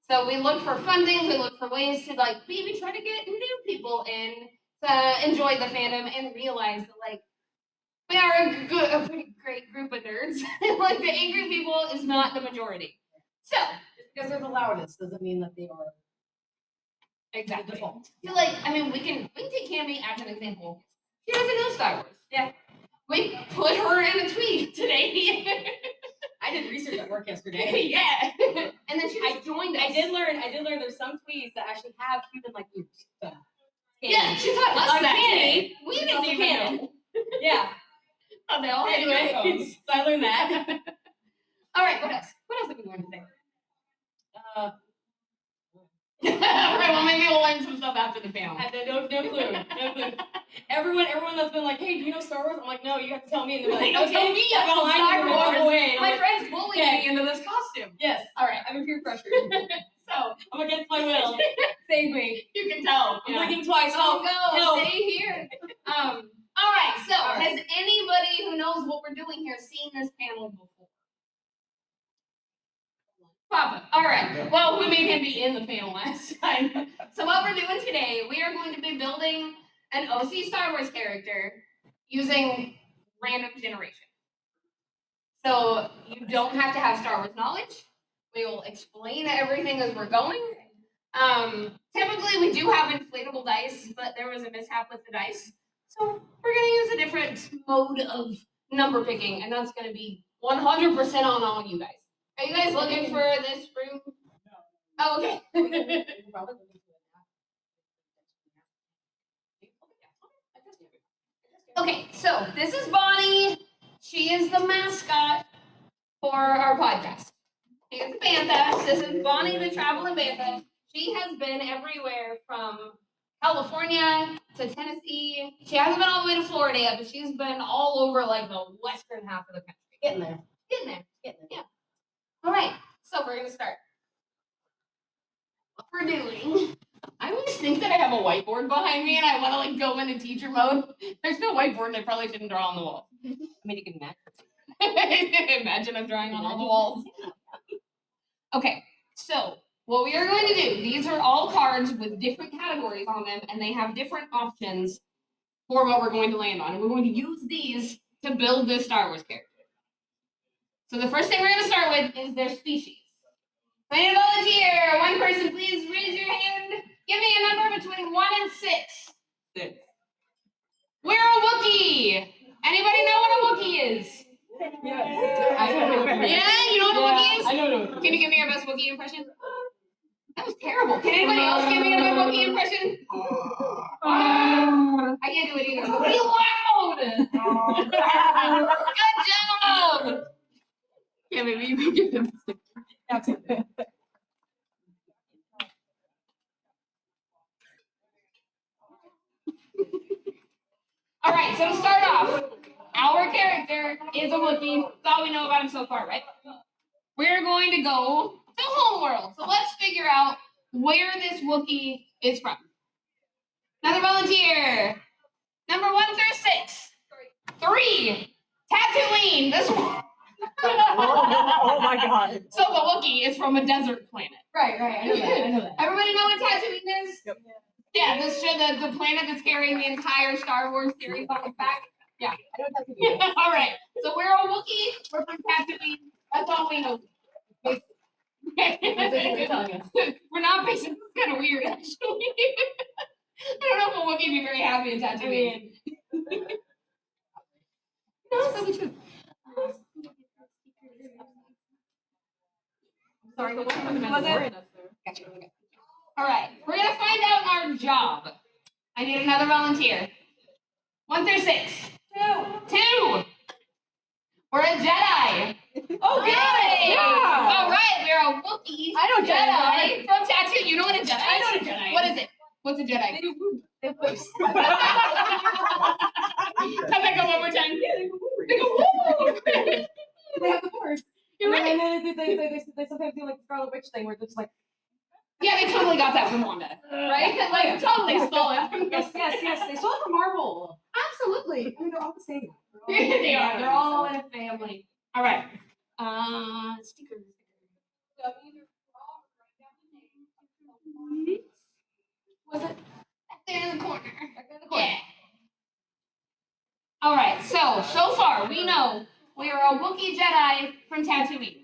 So we look for fun things. We look for ways to maybe try to get new people in to enjoy the fandom and realize that we are a pretty great group of nerds. The angry people is not the majority. So, just because they're the loudest doesn't mean that they are Exactly. So like, I mean, we can take Cammy as an example. She doesn't know Star Wars. Yeah. We put her in a tweet today. I did research at work yesterday. Yeah. And then I joined us. I did learn there's some tweets that actually have human like ears. Yeah, she taught us that today. We didn't even know. Yeah. Oh, they all had earphones. So I learned that. All right, what else? What else did we learn today? Right, well, maybe we'll learn some stuff after the panel. No clue. No clue. Everyone that's been like, hey, do you know Star Wars? I'm like, no, you have to tell me. And they're like, no, tell me about Star Wars. Away. My friends bullied me into this costume. Yes. All right, I'm in peer pressure. So I'm against my will. Save me. You can tell. I'm blinking twice. Don't go. Stay here. All right. So has anybody who knows what we're doing here seen this panel before? Papa. All right. Well, we made him be in the panel last time. So what we're doing today, we are going to be building an OC Star Wars character using random generation. So you don't have to have Star Wars knowledge. We will explain everything as we're going. Typically, we do have inflatable dice, but there was a mishap with the dice. So we're going to use a different mode of number picking, and that's going to be 100% on all you guys. Are you guys looking for this room? Oh, okay. Okay, so this is Bonnie. She is the mascot for our podcast. She is a bantha. This is Bonnie, the traveling bantha. She has been everywhere from California to Tennessee. She hasn't been all the way to Florida yet, but she's been all over like the western half of the country. Getting there. Yeah. All right, so we're gonna start. What we're doing. I always think that I have a whiteboard behind me and I want to like go into teacher mode. There's no whiteboard and I probably shouldn't draw on the wall. I mean, you can imagine I'm drawing on all the walls. Okay, so what we are going to do, these are all cards with different categories on them and they have different options for what we're going to land on. And we're going to use these to build this Star Wars character. So the first thing we're going to start with is their species. I need a volunteer. One person, please raise your hand. Give me a number between 1 and 6. 6. We're a Wookiee. Anybody know what a Wookiee is? Yes. Yeah, you know what a Wookiee is? I know what a Wookiee is. Can you give me your best Wookiee impression? That was terrible. Can anybody else give me a good Wookiee impression? I can't do it either. Be loud. Good job. Yeah, maybe you can give them. All right, so to start off, our character is a Wookiee. That's all we know about him so far, right? We're going to go to Homeworld. So let's figure out where this Wookiee is from. Another volunteer. Number 1 through 6. 3. Tatooine. This one. Oh my God. So the Wookiee is from a desert planet. Right. I know that. Everybody know what Tatooine is? Yep. Yeah, the planet that's carrying the entire Star Wars series on its back. Yeah. All right. So we're a Wookiee. We're from Tatooine. That's all we know. We're not basic. It's kind of weird, actually. I don't know if a Wookiee would be very happy in Tatooine. No, that's probably true. Sorry, what was it? Gotcha. Okay. All right, we're gonna find out our job. I need another volunteer. 1 through 6. 2. We're a Jedi. Oh, good. Yeah. All right, we're a Wookiee. I know Jedi from Tatooine. You know what a Jedi is? I know what a Jedi is. What is it? What's a Jedi? They do food. They have voice. Have that go one more time. They go woo. They have the force. You're right. And then they sometimes do like the Scarlet Witch thing where it's just like. Yeah, they totally got that from Wanda, right? Like totally stole it. Yes. They stole it from Marvel. Absolutely. I mean, they're all the same. They are. They're all in a family. All right. Stickers. Was it back there in the corner? Yeah. All right. So far we know we are a Wookiee Jedi from Tatooine.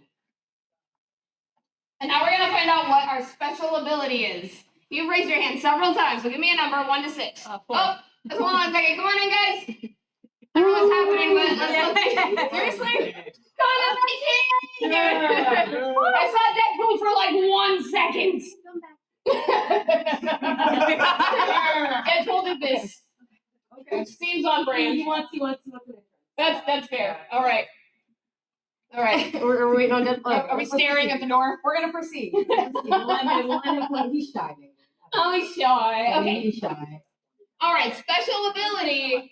And now we're gonna find out what our special ability is. You've raised your hand several times, so give me a number, 1 to 6. 4. Oh, hold on a second. Come on in, guys. I don't know what's happening, but let's seriously? God, I can't. I saw Deadpool for like 1 second. Deadpool did this. Okay. Seems on brand. He wants. That's fair. All right. We're waiting on Deadpool. Are we staring at the door? We're gonna proceed. We'll end it. He's shy. Oh, he's shy. Okay. He's shy. All right. Special ability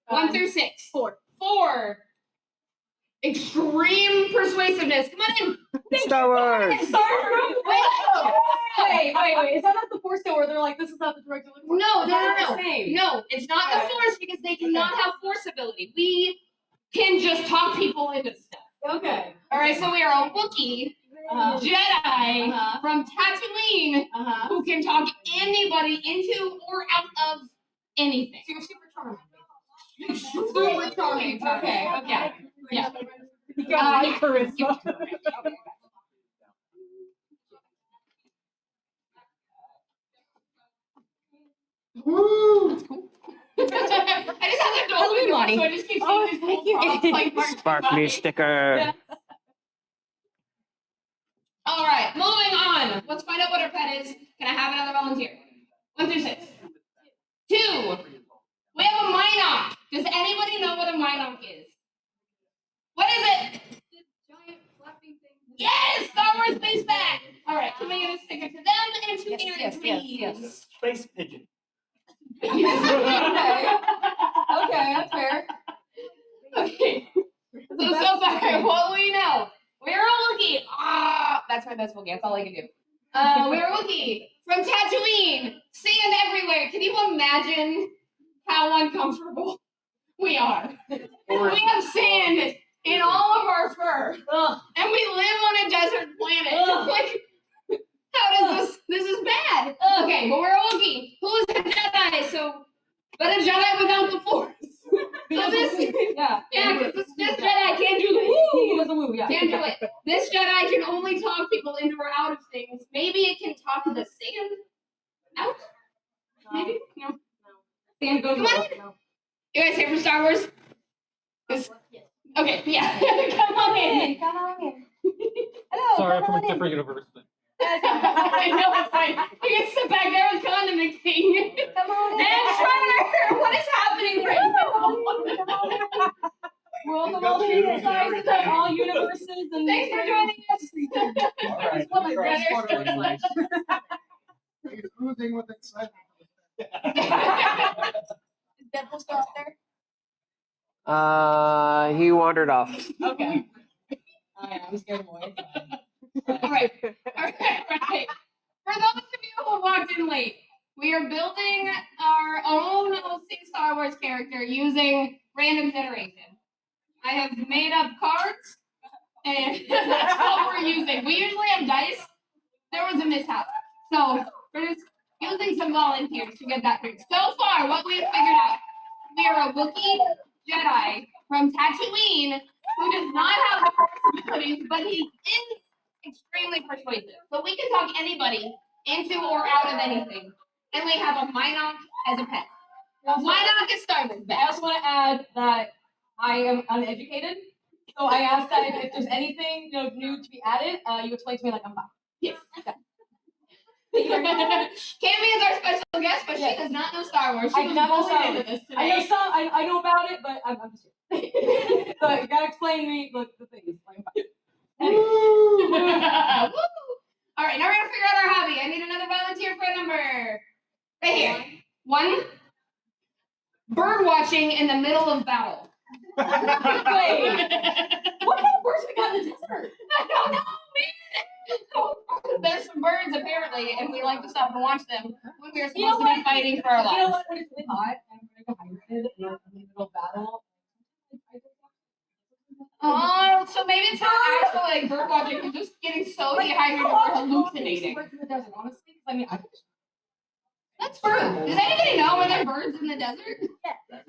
1 through 6. 4. Extreme persuasiveness. Come on in. Star Wars. Star Wars. Wait. Is that not the Force though, where they're like, this is not the director? No. Same. No, it's not the Force because they cannot have Force ability. We can just talk people into stuff. Okay. All right, so we are a Wookiee Jedi from Tatooine who can talk anybody into or out of anything. So you're super charming. Super charming. Okay. Yeah. You got my charisma. Woo! I just have that Hello, Monty. so I just keep seeing these cool props like Sparkly sticker. Yeah. All right, moving on. Let's find out what our pet is. Can I have another volunteer? 1 through 6. 2. We have a Minoc. Does anybody know what a Minoc is? What is it? Giant flapping thing. Yes, Star Wars Space Bag. All right, can we get a sticker to them and to Aaron, please? Yes. Space pigeon. Okay, that's fair. Okay. So far, what we know. We're a Wookiee. That's my best Wookiee. That's all I can do. We're a Wookiee from Tatooine. Sand everywhere. Can you imagine how uncomfortable we are? We have sand in all of our fur. And we live on a desert planet. Like, how does this is bad. Okay, but we're a Wookiee. Who's a Jedi? But a Jedi without the Force. So this Jedi can't do the He doesn't move, yeah. Can't do it. This Jedi can only talk people into or out of things. Maybe it can talk the sand out? Maybe? No. Sand goes Come on in. no. You guys here for Star Wars? Okay, yeah. Come on in. Hello. Sorry, I'm from a different universe. I know, it's fine. You can sit back there with Condiment King. Come on in. And Shredder! What is happening right now? World of all shapes, sizes, and all universes, and Thanks for joining us. Alright, What my brother He's oozing with excitement. Is Deadpool still up there? He wandered off. Okay. I'm scared of boys. All right. For those of you who walked in late, we are building our own OC Star Wars character using random generation. I have made up cards, and that's what we're using. We usually have dice. There was a mishap. So we're just using some volunteers to get that through. So far, what we have figured out, we are a Wookiee Jedi from Tatooine who does not have abilities, but he is extremely persuasive. So we can talk anybody into or out of anything. And we have a Minoc as a pet. Minoc is Star Wars I best. also want to add that I am uneducated, so I asked that if there's anything new to be added, you explain to me like I'm fine. Yes. Cammy is our special guest, but she does not know Star Wars. She I do was not know bullied Star into Wars. this today. I know some. I know about it, but I'm just here. So you gotta explain to me the things. Like, I'm fine. Anyway. Woo! All right, now we're gonna figure out our hobby. I need another volunteer for a number. Right here. 1. Bird watching in the middle of battle. Wait, what kind of birds we got in the desert? I don't know, man. There's some birds apparently, and we like to stop and watch them when we are supposed to be fighting for our You know lives. what? When it's really hot and we're dehydrated and we're in the middle of battle. Oh, so maybe it's not actual like bird watching. We're just getting so dehydrated we're hallucinating. Birds in the desert, honestly. I mean, That's true. Does anybody know where there are birds in the desert?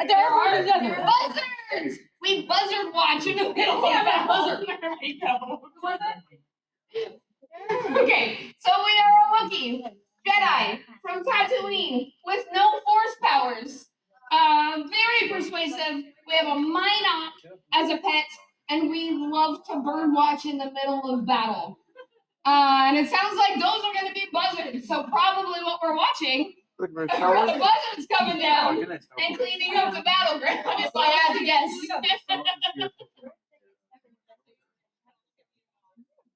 there are birds in the There desert. are buzzards. We buzzard watch in the middle of battle. There we go. What is that? Okay, so we are a Wookiee Jedi Tatooine with no force powers. Very persuasive. We have a Minot as a pet, and we love to bird watch in the middle of battle. And it sounds like those are going to be buzzards. So probably what we're watching are the buzzards coming down and cleaning up the battleground, if I had to guess.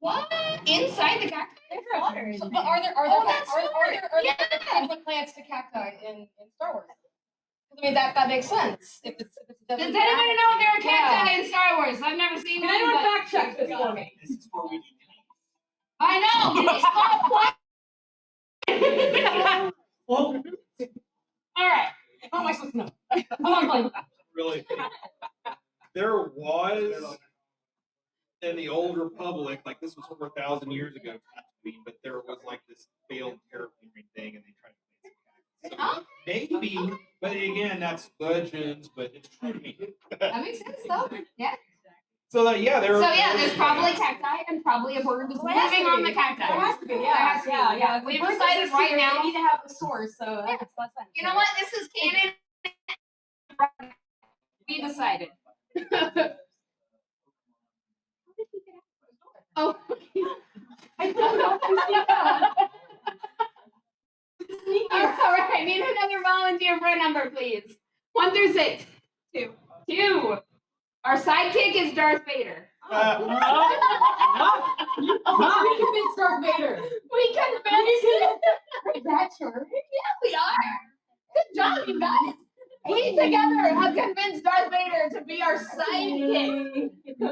What? Inside the cacti? So, but are there different plants to cacti in Star Wars? I mean that makes sense. If it's Does anybody know if there are cacti in Star Wars? I've never seen Can one. anyone But fact check this for me? This is where we do I know. Denise, Well, all right. How am I supposed to know? I'm like, Really. There was in the old Republic, like this was 4,000 years ago, but there was like this failed terraforming thing, and they tried to plant some cactus. So maybe, but again, that's legends, but it's true to me. That makes sense, though. Yeah. So that So yeah, there's probably cacti and probably a bird that's living on the cacti. there has to be, There has to be. yeah. We've Birds decided exist right here, now. they need to have a source, so that makes a lot of sense. You know what? This is canon. We decided. Oh. I don't know. All right. I need another volunteer for a number, please. 1 through 6. 2. 2. Our sidekick is Darth Vader. How do we convince Darth Vader? We convinced him. That's right. Yeah, we are. Good job, you guys. We together have convinced Darth Vader to be our sidekick. in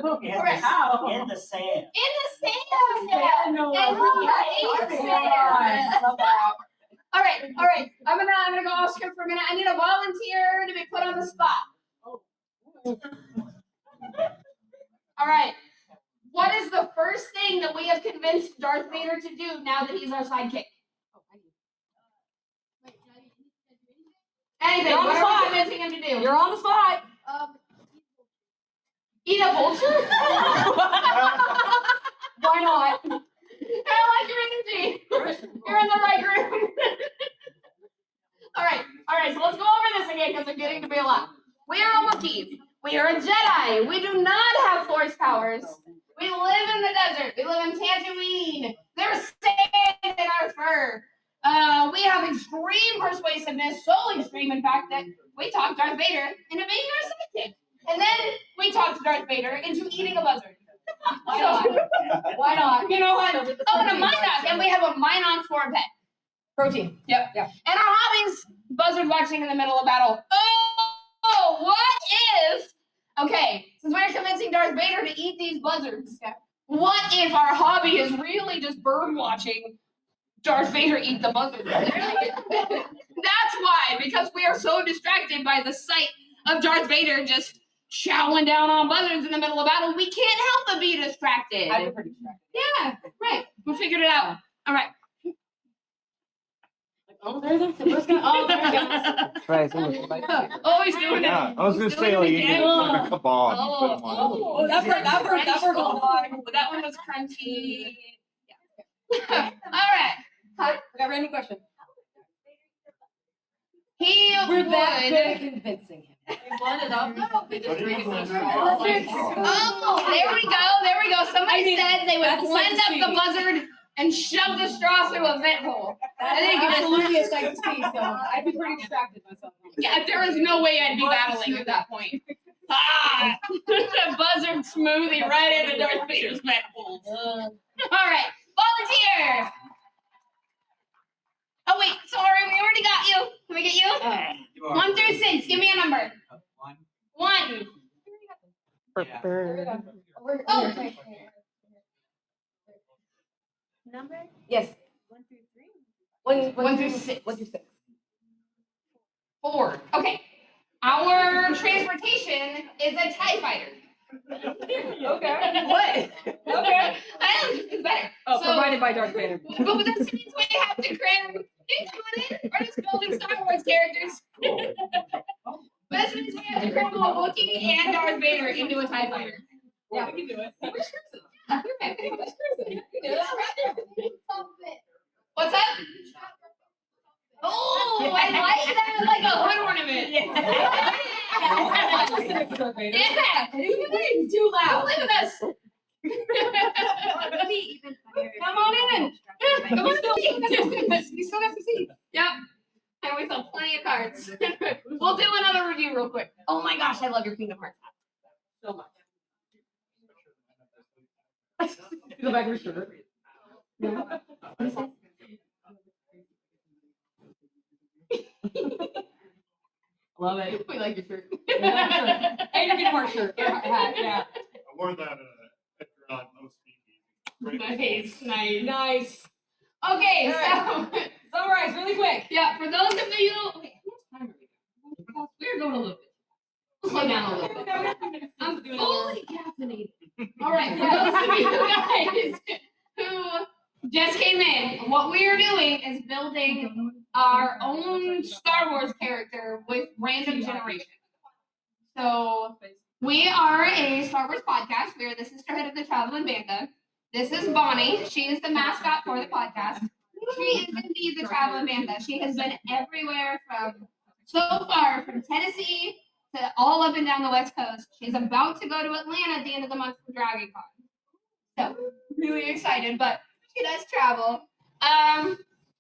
How? in the sand. In the sand. And he hates sand. All right. I'm gonna go Oscar for a minute. I need a volunteer to be put on the spot. All right. What is the first thing that we have convinced Darth Vader to do now that he's our sidekick? Anything. You're on the What are spot. we convincing him to do? You're on the spot. Eat a vulture? Why not? I like your energy. You're in the right room. All right. So let's go over this again because it's getting to be a lot. We are a Wookiee. We are a Jedi. We do not have force powers. We live in the desert. We live in Tatooine. There's sand in our fur. We have extreme persuasiveness, so extreme, in fact, that we talked Darth Vader into being our sidekick. And then we talked Darth Vader into eating a buzzard. Why not? Why not? You know what? Oh, and a Minot. And we have a Minot for a pet. Protein. Yep. Yeah. And our hobbies, buzzard watching in the middle of battle. Oh, what if, okay, since we're convincing Darth Vader to eat these buzzards, what if our hobby is really just bird watching Darth Vader eat the buzzards? That's why, because we are so distracted by the sight of Darth Vader just chowing down on buzzards in the middle of battle, we can't help but be distracted. I've been pretty distracted. Yeah, right. We figured it out. All right. Oh, there's a first gonna. Oh, there it goes. Oh, he's doing it. Yeah, I was gonna He's say doing like it you again. get like a kebab. You put 'em on. Oh, that bird That one was crunchy. Yeah. All right. I got a random question. He We're that good at would. convincing him. Oh, there we go. Somebody said they would that's a blend up sight to the see. buzzard and shove the straw through a vent hole. That's absolutely a sight to see, so I'd be pretty distracted myself. Yeah, there is no way I'd be battling at that point. Ah, buzzard smoothie right into Darth Vader's vent holes. All right, volunteer. Oh wait, sorry, we already got you. Can we get you? 1 through 6. Give me a number. 1. Oh. Number? Yes. 1 through 6. 1 through 6. 4. Okay. Our transportation is a TIE fighter. Okay. What? Okay. It's better. Oh, So- provided by Darth Vader. But that means we have to cram. We're just building Star Wars characters. This means we have to cram a Wookiee and Darth Vader into a TIE fighter. Yeah, we can do it. What's up? Oh, I like that, like a hood ornament. Yeah. It's too loud. Live with us. Come on in. Come on in. You still got some seats. Yep. And we sell plenty of cards. We'll do another review real quick. Oh my gosh, I love your Kingdom Hearts hat so much. Go back to your shirt. Love it. We like your shirt. And your Kingdom Hearts shirt. Hat, yeah. I wore that on most Nice. Nice. Okay, All so Summarize really quick. yeah, for those of you, wait, how much time are we going? We're going a little bit. We'll slow down a little bit. I'm fully caffeinated. All right, for those of you guys who just came in, what we are doing is building our own Star Wars character with random generation. So we are a Star Wars podcast. We are the sisterhood of the Traveling Banda. This is Bonnie. She is the mascot for the podcast. She is indeed the Traveling Banda. She has been everywhere from Tennessee to all up and down the West Coast. She's about to go to Atlanta at the end of the month for Dragon Con. So really excited, but she does travel.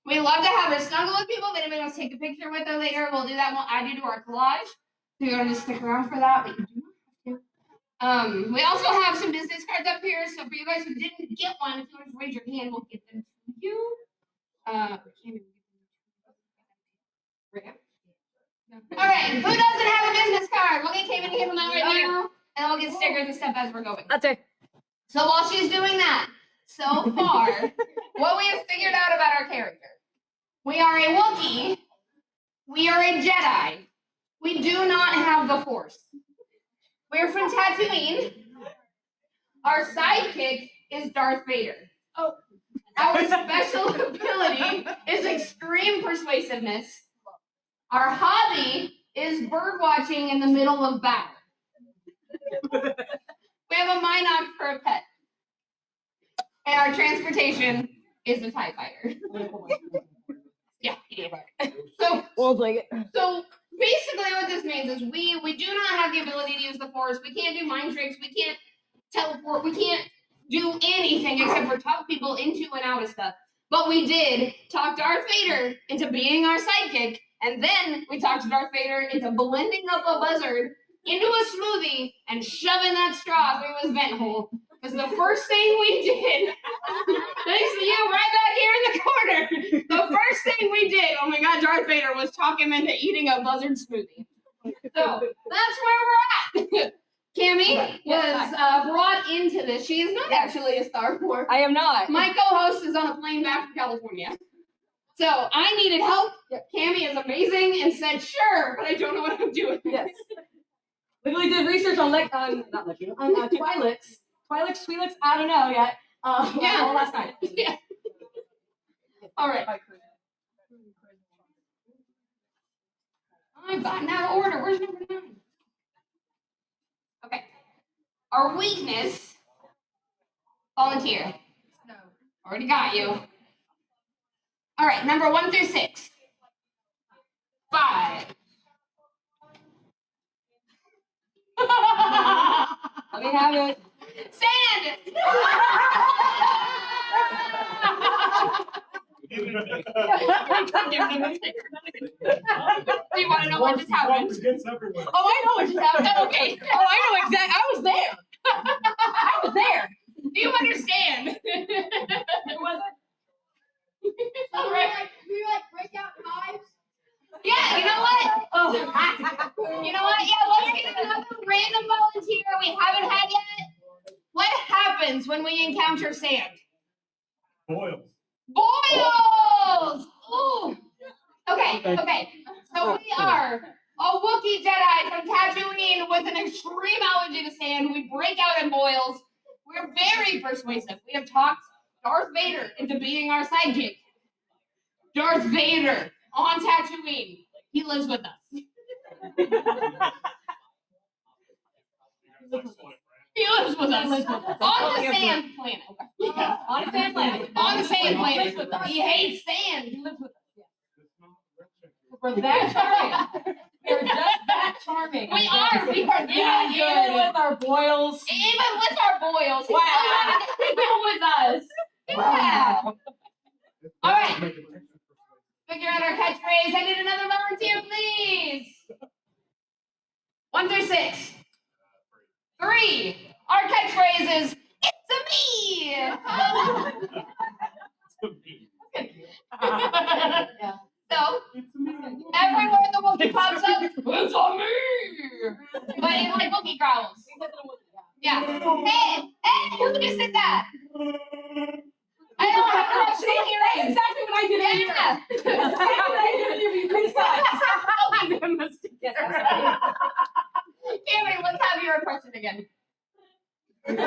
We love to have her snuggle with people. If anybody wants to take a picture with her later, we'll do that. We'll add you to our collage. So you're gonna just stick around for that, but you do not have to. We also have some business cards up here. So for you guys who didn't get one, if you want to raise your hand, we'll get them to you. All right, who doesn't have a business card? We'll get Kevin to give them out right now, and we'll get stickers and stuff as we're going. That's it. So while she's doing that, so far, what we have figured out about our character. We are a Wookiee. We are a Jedi. We do not have the Force. We're from Tatooine. Our sidekick is Darth Vader. Oh. Our special ability is extreme persuasiveness. Our hobby is bird watching in the middle of battle. We have a Minox for a pet. And our transportation is a TIE fighter. Yeah. So basically what this means is we do not have the ability to use the Force. We can't do mind tricks. We can't teleport. We can't do anything except for talk people into and out of stuff. But we did talk Darth Vader into being our sidekick. And then we talked Darth Vader into blending up a buzzard into a smoothie and shoving that straw through his vent hole. Because the first thing we did, thanks to you right back here in the corner, the first thing we did, oh my God, Darth Vader, was talk him into eating a buzzard smoothie. So that's where we're at. Cammy was brought into this. She is not actually a Star Wars. I am not. My co-host is on a plane back from California. So I needed help. Cammy is amazing and said, sure, but I don't know what I'm doing. Yes. Literally did research on Twi'leks. Twi'leks, I don't know yet. Yeah. All last night. Yeah. All right. I've gotten out of order. Where's number 9? Okay. Our weakness. Volunteer. No. Already got you. All right. Number 1 through 6. 5. Let me have it. Sand. Do you want to know what just happened? Oh, I know what just happened. Okay. Oh, I know exactly. I was there. I was there. Do you understand? Who was it? All right. We break out knives. Yeah, you know what? Oh. You know what? Yeah, let's get another random volunteer we haven't had yet. What happens when we encounter sand? Boils. Boils! Ooh. Okay. So we are a Wookiee Jedi from Tatooine with an extreme allergy to sand. We break out in boils. We're very persuasive. We have talked Darth Vader into being our sidekick. Darth Vader on Tatooine. He lives with us. He lives with us. On the sand planet. Yeah. On a sand planet. On the sand planet. He hates sand. He lives with us. We're that charming. We're just that charming. We are. We are. Yeah, even with our boils. Even with our boils. Wow. He's still with us. Yeah. All right. Figure out our catchphrase. I need another volunteer, please. 1 through 6. 3. Our catchphrase is, it's a me. So, everywhere the Wookiee pops up, it's on me. But in like Wookiee growls. Yeah. Hey, who just did that? I don't have to watch the hearing. Exactly what I did. Yeah. Exactly what I did. You criticized. Cameron, let's have your impression again. It's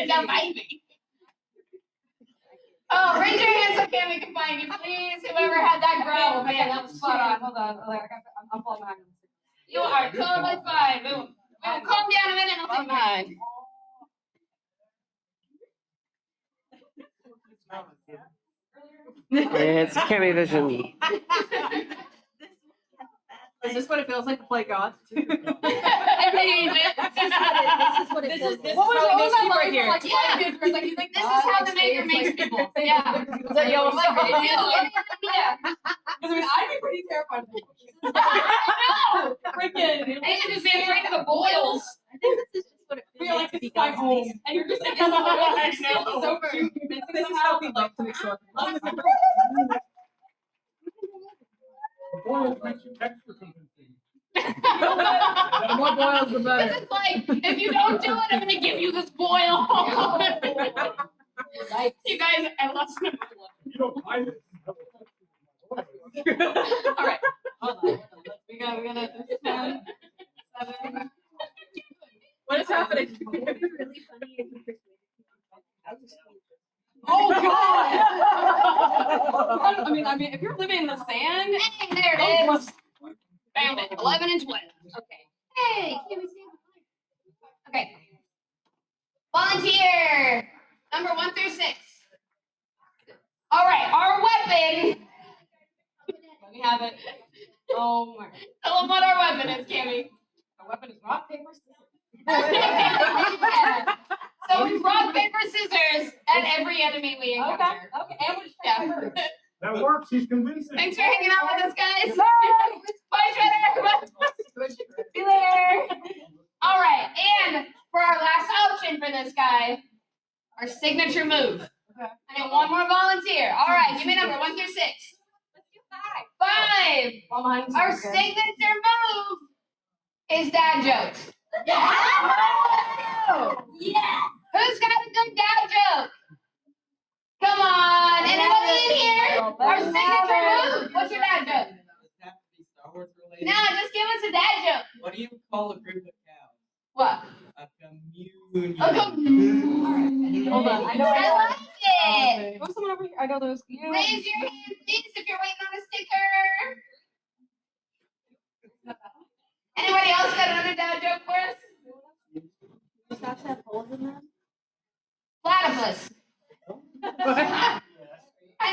a baby. Oh, raise your hand so Cammy can find you, please. Whoever had that growl, man, that was spot on. Hold on. I'm falling behind. You are totally fine. We'll calm down a minute and I'll take mine. It's Cammy Vision. Is this what it feels like to play God? I mean, this is what it feels like. What was that right here? Like, this is how the maker makes people. Yeah. Is that yellow? Yeah. Because I mean, I'd be pretty terrified. No. Freaking. I used to just be afraid of the boils. I think this is just what it feels You're like, this is my home. And you're just like, this is so cute. This is how we like to make sure. Boils makes you extra convincing. The more boils, the better. This is like, if you don't do it, I'm gonna give you this boil. You guys, I lost my You don't mind it. All right. We gotta 10, 7. What is happening? really funny. Oh God! I mean, if you're living in the sand, Hey, there it is. Found it. 11 and 12. Okay. Hey, can we see it? Okay. Volunteer. Number 1 through 6. All right. Our weapon. let me have it. Oh my. Tell them what our weapon is, Cammy. Our weapon is rock, paper, scissors. Yeah. So we rock, paper, scissors at every enemy we encounter. Okay. And we'll just Yeah. first. That works. He's convincing. Thanks for hanging out with us, guys. Bye, Shredder. See you later. All right, and for our last option for this guy, our signature move. Okay. I need one more volunteer. All right, give me a number 1 through 6. Let's do 5. All behind Our signature move is dad jokes. Yeah. Who's got a good dad joke? Come on, anybody in here? Our signature move. What's your dad joke? No, just give us a dad joke. What do you call a group of cows? What? A communion. Hold on. I know. I like it. What's someone over here? I know those. Raise your hand, please, if you're waiting on a sticker. Anybody else got another dad joke for us? Does socks have holes in them? Platypus. I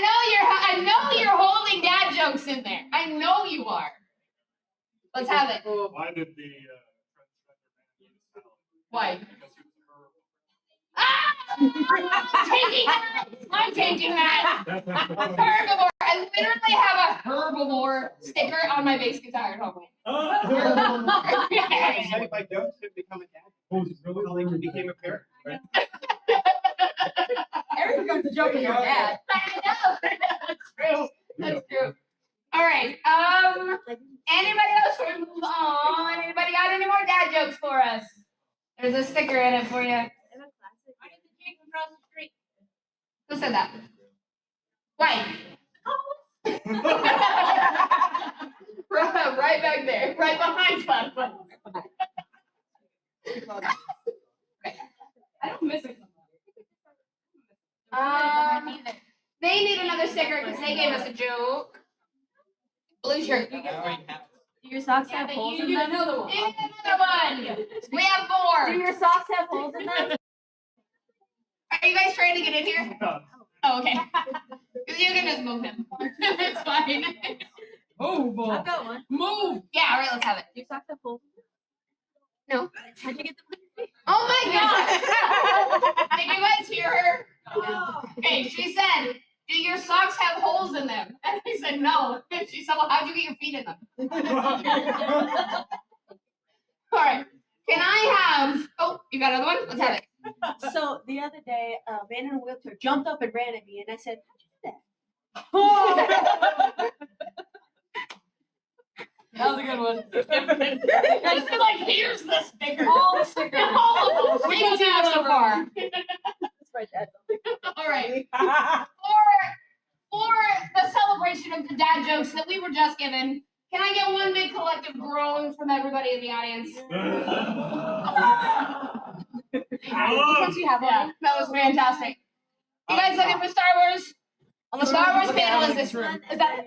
know you're holding dad jokes in there. I know you are. Let's have it. Why did the transgender man eat a salad? Why? Because he was a I'm taking that. Herbivore. I literally have a herbivore sticker on my bass guitar at home. My jokes have become a cat. Oh, is it really? Colleague who became a parrot. Right? Eric becomes a joke in your dad. I know. That's true. That's true. All right. Anybody else before we move on? Anybody got any more dad jokes for us? There's a sticker in it for you. Who said that? Right. Right back there. Right behind Platypus. I don't miss it. They need another sticker because they gave us a joke. Blue shirt. Do your socks have holes in them? Another one. And another one. We have 4. Do your socks have holes in them? Are you guys trying to get in here? No. Oh, okay. You can just move him. It's fine. Oh boy. I've got one. Move. Yeah, all right, let's have it. You suck the full. No. How'd you get the Oh my god! Did you guys hear her? Okay, she said, do your socks have holes in them? And I said, no. And she said, well, how'd you get your feet in them? All right. Can I have, oh, you got another one? Let's have it. So the other day, a man in a wheelchair jumped up and ran at me, and I said, That was a good one. I feel like, here's the sticker. All the stickers. All of them. We can do that so far. "That's right, Dad." All right. For the celebration of the dad jokes that we were just given, can I get one big collective groan from everybody in the audience? Yeah, that was fantastic. You guys looking for Star Wars? The Star Wars panel is this room. Is that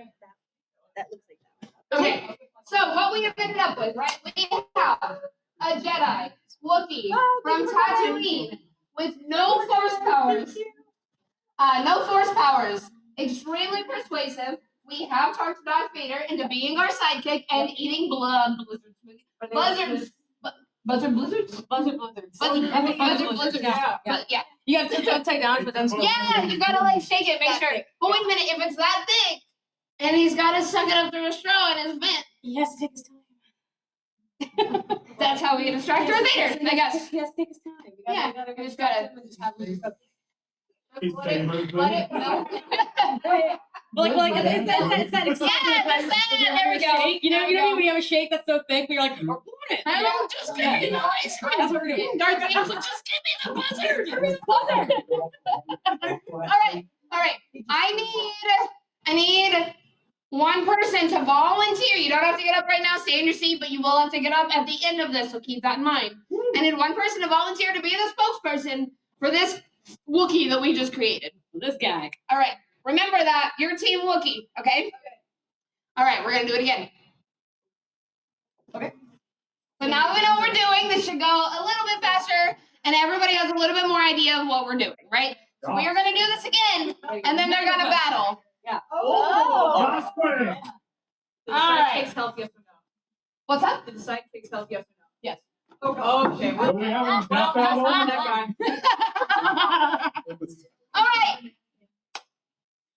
That looks like that. okay? So what we have ended up with, right? We have a Jedi Wookiee from Tatooine with no force powers. No force powers. Extremely persuasive. We have talked Darth Vader into being our sidekick and eating blizzards. Buzzard blizzards? Buzzard blizzards. Buzzard blizzards. Yeah. But yeah. You have to turn it upside down, but then still. Yeah, you gotta like shake it, make sure. But wait a minute, if it's that thick, and he's gotta suck it up through a straw in his vent, He has to take his time. that's how we distract Darth Vader, I guess. He has to take his time. Yeah, you just gotta let it melt. Like it's that Yeah, that's it. There we go. You know when you have a shake that's so thick, but you're like, we're doing it. I don't just give me the ice cream. That's what we're doing. Darth Vader's like, just give me the buzzard. Give me the buzzard. All right. I need one person to volunteer. You don't have to get up right now, stay in your seat, but you will have to get up at the end of this, so keep that in mind. I need one person to volunteer to be the spokesperson for this Wookiee that we just created. This guy. All right. Remember that. You're Team Wookiee, okay? All right, we're going to do it again. Okay. So now that we know what we're doing, this should go a little bit faster, and everybody has a little bit more idea of what we're doing, right? So we are going to do this again, and then they're going to battle. Yeah. Last one. Did the All right. sidekicks help, yes or no? What's up? Did the sidekicks help, yes or no? Yes. Okay. Are we having that battle? That guy. All right.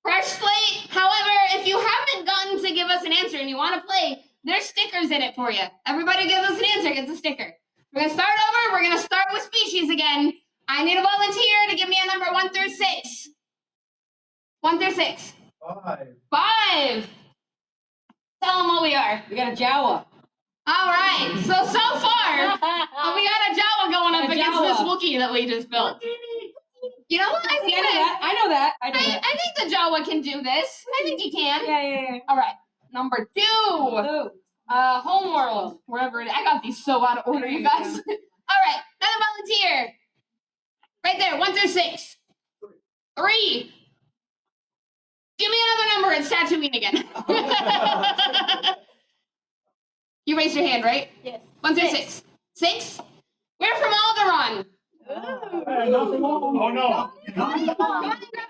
Fresh slate. However, if you haven't gotten to give us an answer and you want to play, there's stickers in it for you. Everybody gives us an answer, gets a sticker. We're going to start over. We're going to start with species again. I need a volunteer to give me a number 1 through 6. 1 through 6. 5. Tell them what we are. We got a Jawa. All right. So far, we got a Jawa going up A against Jawa. this Wookiee that we just built. You know what? I I know that. I think the Jawa can do this. I think he can. Yeah. All right. Number 2. Oh. Homeworld. Wherever it is. I got these so out of order, you guys. All right. Another volunteer. Right there. 1 through 6. 3. Give me another number. It's Tatooine again. You raised your hand, right? Yes. 1 through 6. 6? We're from Alderaan. Oh no. Grab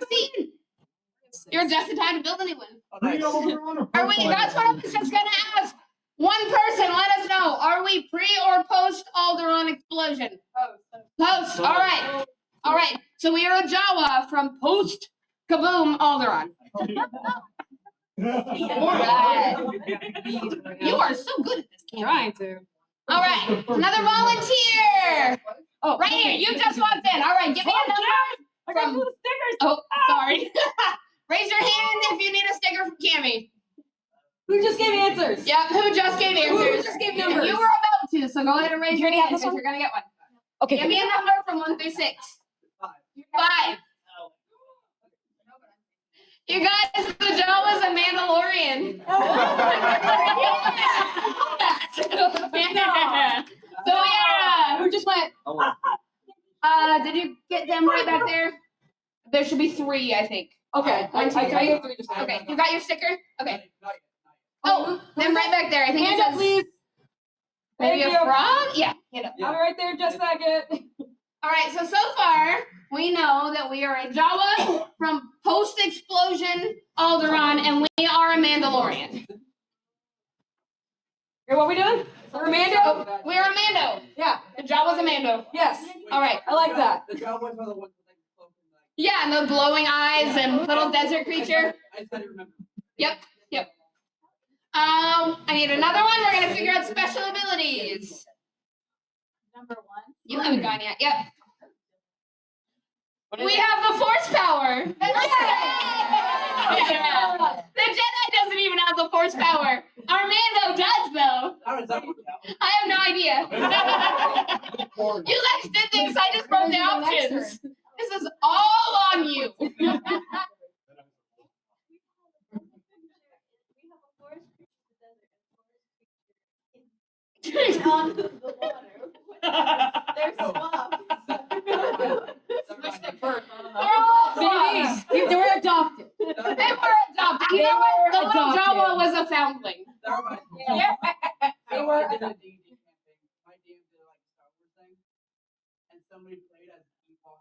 a seat. You're just in time to build a new one. Are we? Are That's what I was just gonna ask. One person, let us know. Are we pre or post Alderaan explosion? Post. All right. All right. So we are a Jawa from post Kaboom Alderaan. All right. You are so good at this game. Trying to. All right. Another volunteer. Oh, Right here. You just walked in. All right. Give me a number. I got little stickers. Oh, sorry. Raise your hand if you need a sticker from Cammie. Who just gave answers? Yep, who just gave answers? Who just gave numbers? You were about to, so go ahead and raise your hand because you're going to get one. Okay. Give me a number from 1 through 6. 5. You guys, the Jawa's a Mandalorian. So yeah. Who just went? Did you get them right back there? There should be 3, I think. Okay. One, two, I three. get 3 just now. Okay, you got your sticker? Okay. Oh, then right back there. I think Hand it up, says please. maybe a Thank you. frog? Yeah, hand up. All right there, just a second. All right, so far, we know that we are a Jawa from post-explosion Alderaan, and we are a Mandalorian. Hear what we doing? We're a Mando? We're a Mando. Yeah. The Jawa's a Mando. Yes. All right. I like that. The Jawas are the ones with like cloak and like. Yeah, and the glowing eyes and little desert creature. I just had to remember. Yep. I need another one. We're gonna figure out special abilities. Number 1. You haven't gone yet. Yep. We have the force power. Yeah. The Jedi doesn't even have the force power. Our Mando does, though. How does that work out? I have no idea. You guys did this. I just wrote the options. This is all on you. On the water. They're soft. Babies. They were adopted. They were adopted. You know what? The little Jawa was a foundling. Yeah. They were I did a D&D campaign. My DM did like a Star Wars thing, and somebody played as Ewok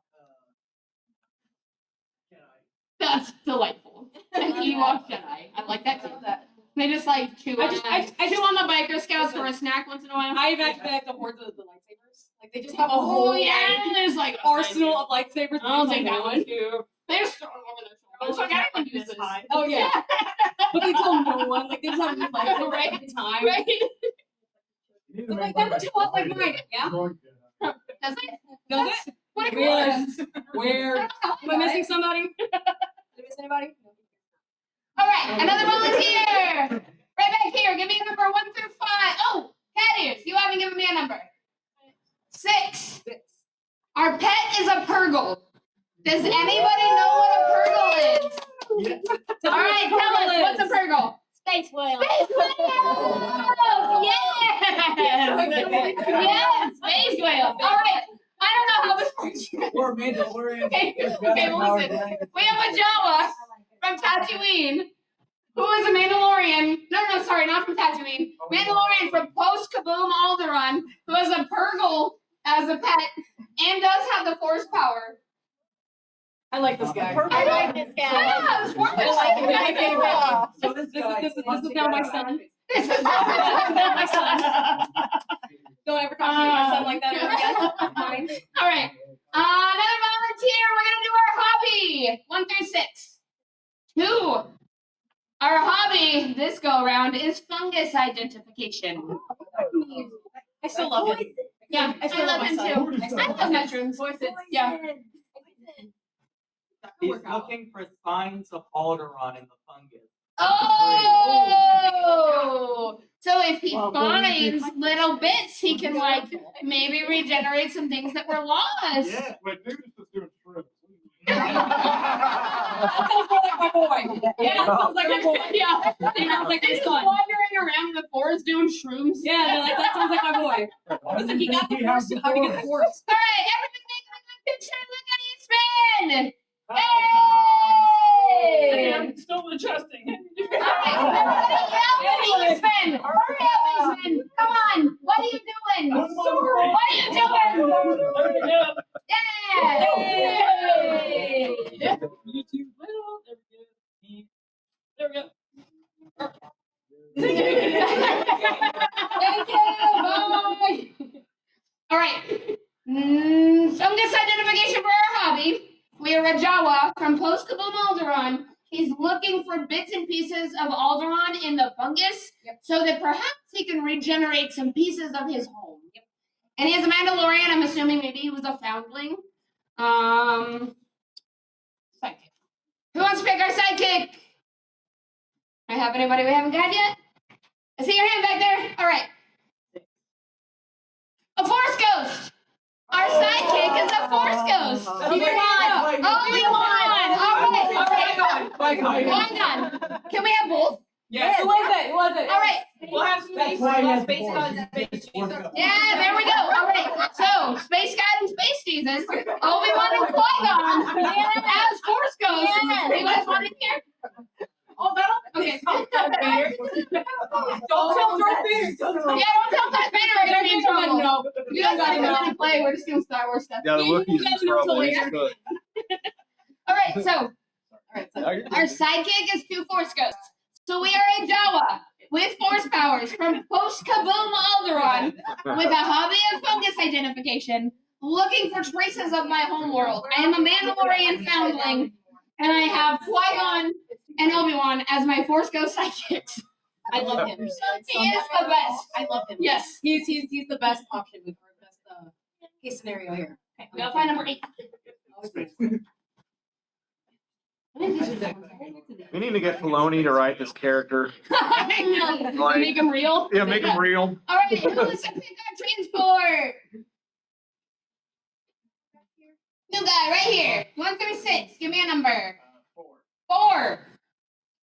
Jedi. That's delightful. An Ewok Jedi. I like that too. They just like chew on the biker scouts for a snack once in a while. I imagine they have to hoard the lightsabers. Like they just have a Oh whole yeah, there's like arsenal of lightsabers. I'll take that one too. They just throw them over their shoulders. Like I can use this. Oh yeah. But they tell no one. Like they just have a new lightsaber Right. at the time. Right? But like that looks a lot like mine. Yeah. Does it? Does it? What a Weird. coincidence. Weird. Am I missing somebody? Did I miss anybody? All right, another volunteer. Right back here. Give me a number 1 through 5. Oh, Caddies, you haven't given me a number. 6. Our pet is a Purgle. Does anybody know what a Purgle is? All right, tell us. What's a Purgle? Space whale. Space whales! Yes! Yes, space whales. All right. I don't know how this works. Or Mandalorian. Okay, well, listen. We have a Jawa from Tatooine who is a Mandalorian. No, sorry, not from Tatooine. Mandalorian from post-Kaboom Alderaan who has a Purgle as a pet and does have the force power. I like this guy. I like this guy. Yeah, it's worth I like him. it. So this This is now my son. This is My son. Don't ever talk to my son like that ever again. Fine. all right. Another volunteer. We're gonna do our hobby. 1 through 6. 2. Our hobby this go around is fungus identification. I still love it. Yeah, I love him too. I love mushrooms. Yeah. He's looking for signs of Alderaan in the fungus. Oh! So if he finds little bits, he can like maybe regenerate some things that were lost. Yeah, wait, maybe it's just doing shrimp. That sounds more like my boy. Yeah, that sounds like my boy. Yeah. That sounds like They're his just son. wandering around the forest doing shrooms. Yeah, they're like, that sounds like my boy. Listen, he got the force. How do you get the force? All right, everybody make a good picture. Look at you spin. Hey! I'm still adjusting. Eastman! Hurry up, Eastman! Come on! What are you doing? I'm sorry. What are you doing? Yeah! Yay! YouTube. There we go. Thank you. Bye. All right. Fungus identification for our hobby. We are a Jawa from post-Kaboom Alderaan. He's looking for bits and pieces of Alderaan in the fungus so that perhaps he can regenerate some pieces of his home. And he is a Mandalorian. I'm assuming maybe he was a foundling. Sidekick. Who wants to pick our sidekick? I have anybody we haven't got yet? I see your hand back there. All right. A Force Ghost. Our sidekick is a Force Ghost. Only one. Only one. All right. One done. Can we have both? Yes. Who was it? Who was it? All right. We'll have space. Space God and Space Jesus. Yeah, there we go. All right. So, Space God and Space Jesus, Obi-Wan and Qui-Gon as Force Ghosts. Yes. You guys want it here? Oh, that'll Okay. Don't tell Darth Vader. Don't tell Yeah, don't tell Darth Vader we're gonna be in trouble. No. know. You guys got him out and play. We're just doing Star Wars stuff. Yeah, the Wookiees is probably good. All right, so our sidekick is 2 Force Ghosts. So we are a Jawa with Force powers from post-Kaboom Alderaan with a hobby of fungus identification, looking for traces of my homeworld. I am a Mandalorian foundling, and I have Qui-Gon and Obi-Wan as my Force Ghost sidekicks. I love him. He is the best. I love him. Yes. He's the best option with our best case scenario here. Okay, We gotta find number 8. We need to get Filoni to write this character. Make him real. Yeah, make him real. All right, who wants to pick our transport? New guy, right here. 1 through 6. Give me a number. 4.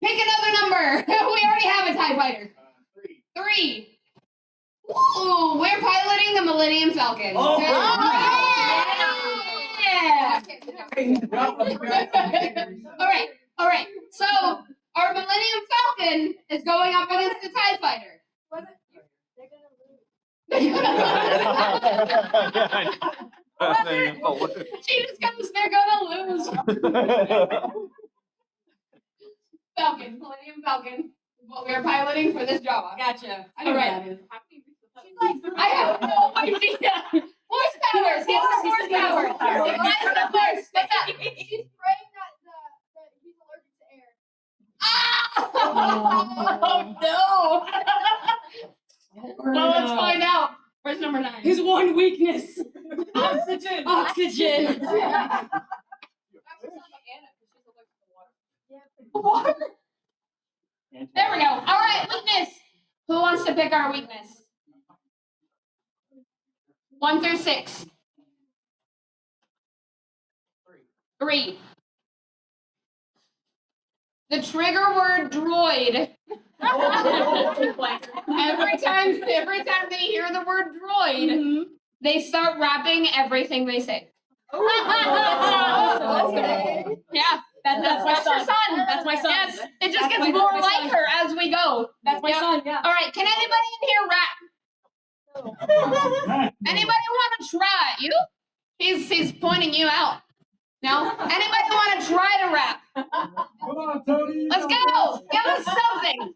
Pick another number. We already have a TIE fighter. 3. Ooh, we're piloting the Millennium Falcon. Oh, yeah. All right. So our Millennium Falcon is going up against the TIE fighter. She just goes, they're gonna lose. Falcon, Millennium Falcon, is what we're piloting for this Java. Gotcha. I know what that is. I have no idea. Force powers. He has the force powers. He flies the force. What's up? She's praying that he's allergic to air. Oh no! Well, let's find out. Where's number 9? His one weakness. Oxygen. Oxygen. What? There we go. All right, weakness. Who wants to pick our weakness? 1 through 6. 3. The trigger word droid. every time they hear the word droid, they start rapping everything they say. Yeah. That's her son. That's my son. Yes, it just gets more like her as we go. That's my son, yeah. All right, can anybody in here rap? Anybody want to try? You? He's pointing you out. No? Anybody want to try to rap? Come on, Tony. Let's go. Give us something.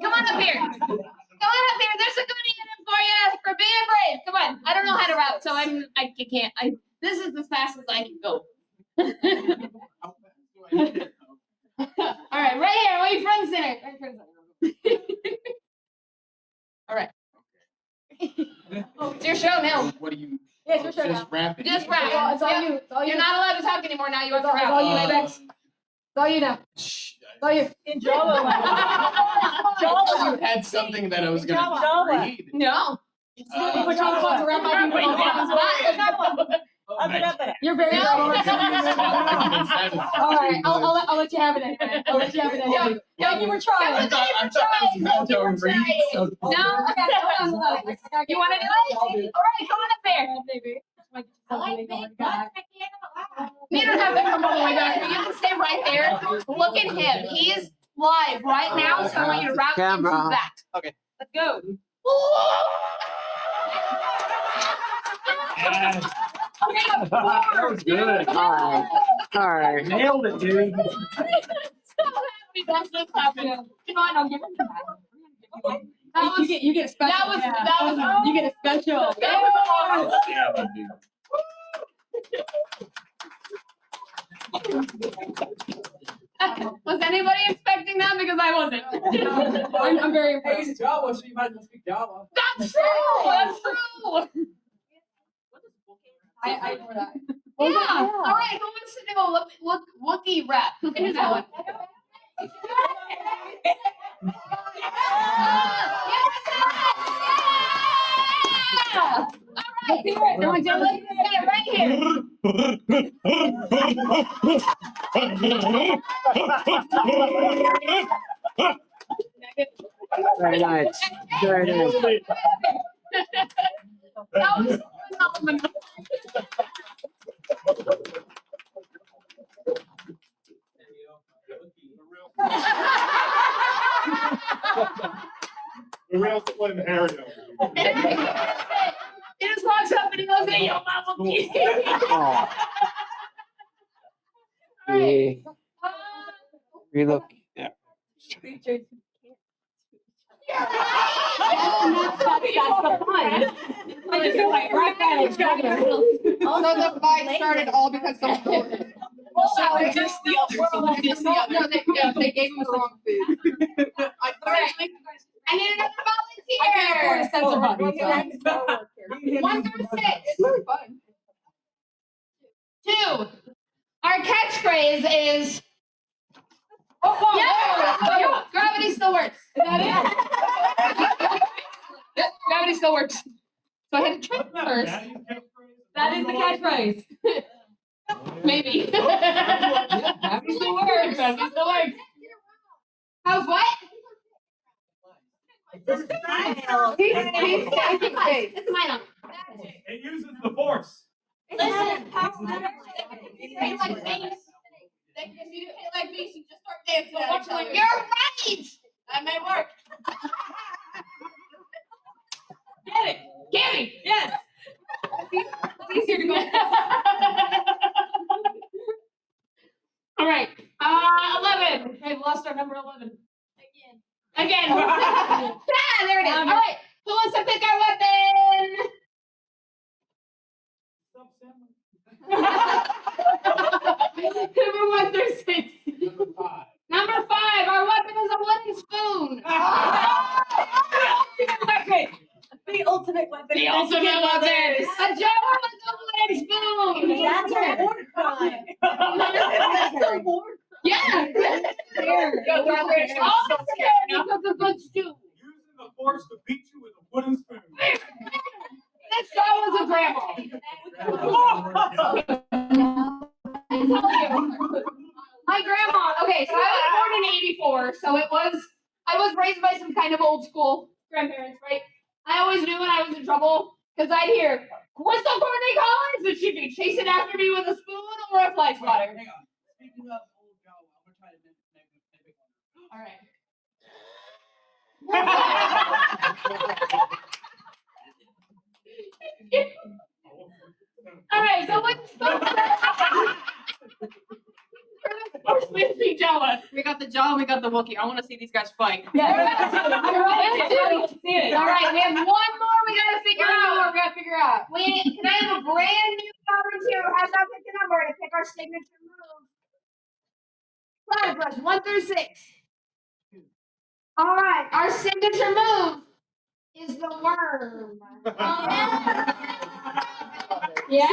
Come on up here. Come on up here. There's a goodie in it for you for being brave. Come on. I don't know how to rap, so I can't. This is as fast as I can go. All right, right here. Wait, front center. All right. It's your show now. What do you? Yeah, it's your show Just now. rapping. Just rap. It's all you. It's all you. You're not allowed to talk anymore now. You have to It's rap. all you, Maybach. It's all you now. It's all you. In Java. You had something that I was gonna read. No. Put you on the phone to rap You're very No. All right, I'll let you have it anyway. I'll let you have it anyway. Thank you for trying. I thought that was meant to read. So No. Okay, hold on. You want to do it? All right, come on up there. You don't have to come all the way back. You can stay right there. Look at him. He's live right now, so I want you to rap into that. Okay. Let's go. That was good. All right. Nailed it, dude. So happy that's what's happening. Come on, I'll give him that. You get a special. That was you get a special. Was anybody expecting that? Because I wasn't. I'm very Hey, impressed. he's Java, so you might as well speak Java. That's true. That's true. I ignore that. Yeah. All right. Who wants to do a Wookiee rap? Who can do that one? Yeah. All right. Come on, Joe. Let's get it right here. Very nice. Very nice. That was phenomenal. The real Slim Harry. say yo mama P. Oh. Yeah. You look. Yeah. That's the fun. Like, you're like, right now, it's dragging So the fight started all because someone told him. So they just the other. Just the other. No, they gave him the wrong food. Alright. I need another I can't afford a volunteer. censor button. 1 through 6. It's really fun. 2. Our catchphrase is. Yeah! Gravity still works. Is that Yep, gravity still works. So I hit a trick first. That is the catchphrase. Maybe. Gravity still works. Gravity still works. How's what? It's It's mine. It uses the force. Listen, you hit like me. If you hit like me, you just start dancing at each other. You're right. That may work. Get it. Get me. Yes. It's easier to go. All right. 11. I've lost our number 11. Again. There it is. All right. Who wants to pick our weapon? Number 1 through 6. Number 5. Our weapon is a wooden spoon. The ultimate weapon. The ultimate weapon. A jar with a wooden spoon. That's a war crime. That's a war crime. Yeah. Yo, we're All the scared because of good stew. Using the force to beat you with a wooden spoon. This guy was a grandma. I tell you. My grandma. Okay, so I was born in '84, so I was raised by some kind of old school grandparents, right? I always knew when I was in trouble because I'd hear Crystal Courtney Collins and she'd be chasing after me with a spoon or a fly swatter. Hang on. Speaking of old Joe, I'm gonna try to make one. All right. All right, so let's first with me, Jella. We got the Jaw, we got the Wookiee. I want to see these guys fight. All right, we have one more we gotta figure out. We gotta figure out. Can I have a brand new volunteer who has not picked a number to pick our signature move? Platypus, 1 through 6. All right, our signature move is the worm. Yeah.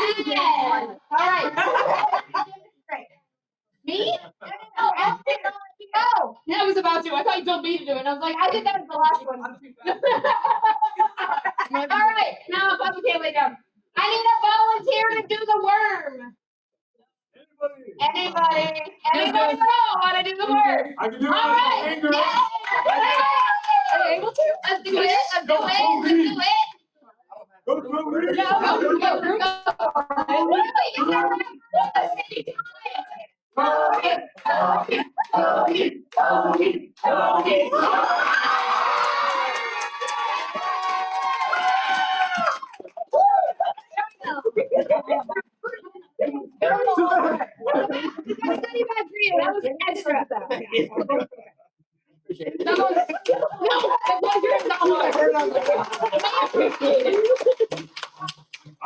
All right. Great. Me? Oh, I was about to. I thought you told me to do it. I was like, I did that as the last one. All right, now Bobby can't lay down. I need a volunteer to do the worm. Anybody know how to do the worm? I can do it. All right. Are you able to? Let's do it. Let's do it. Go, go, That was extra.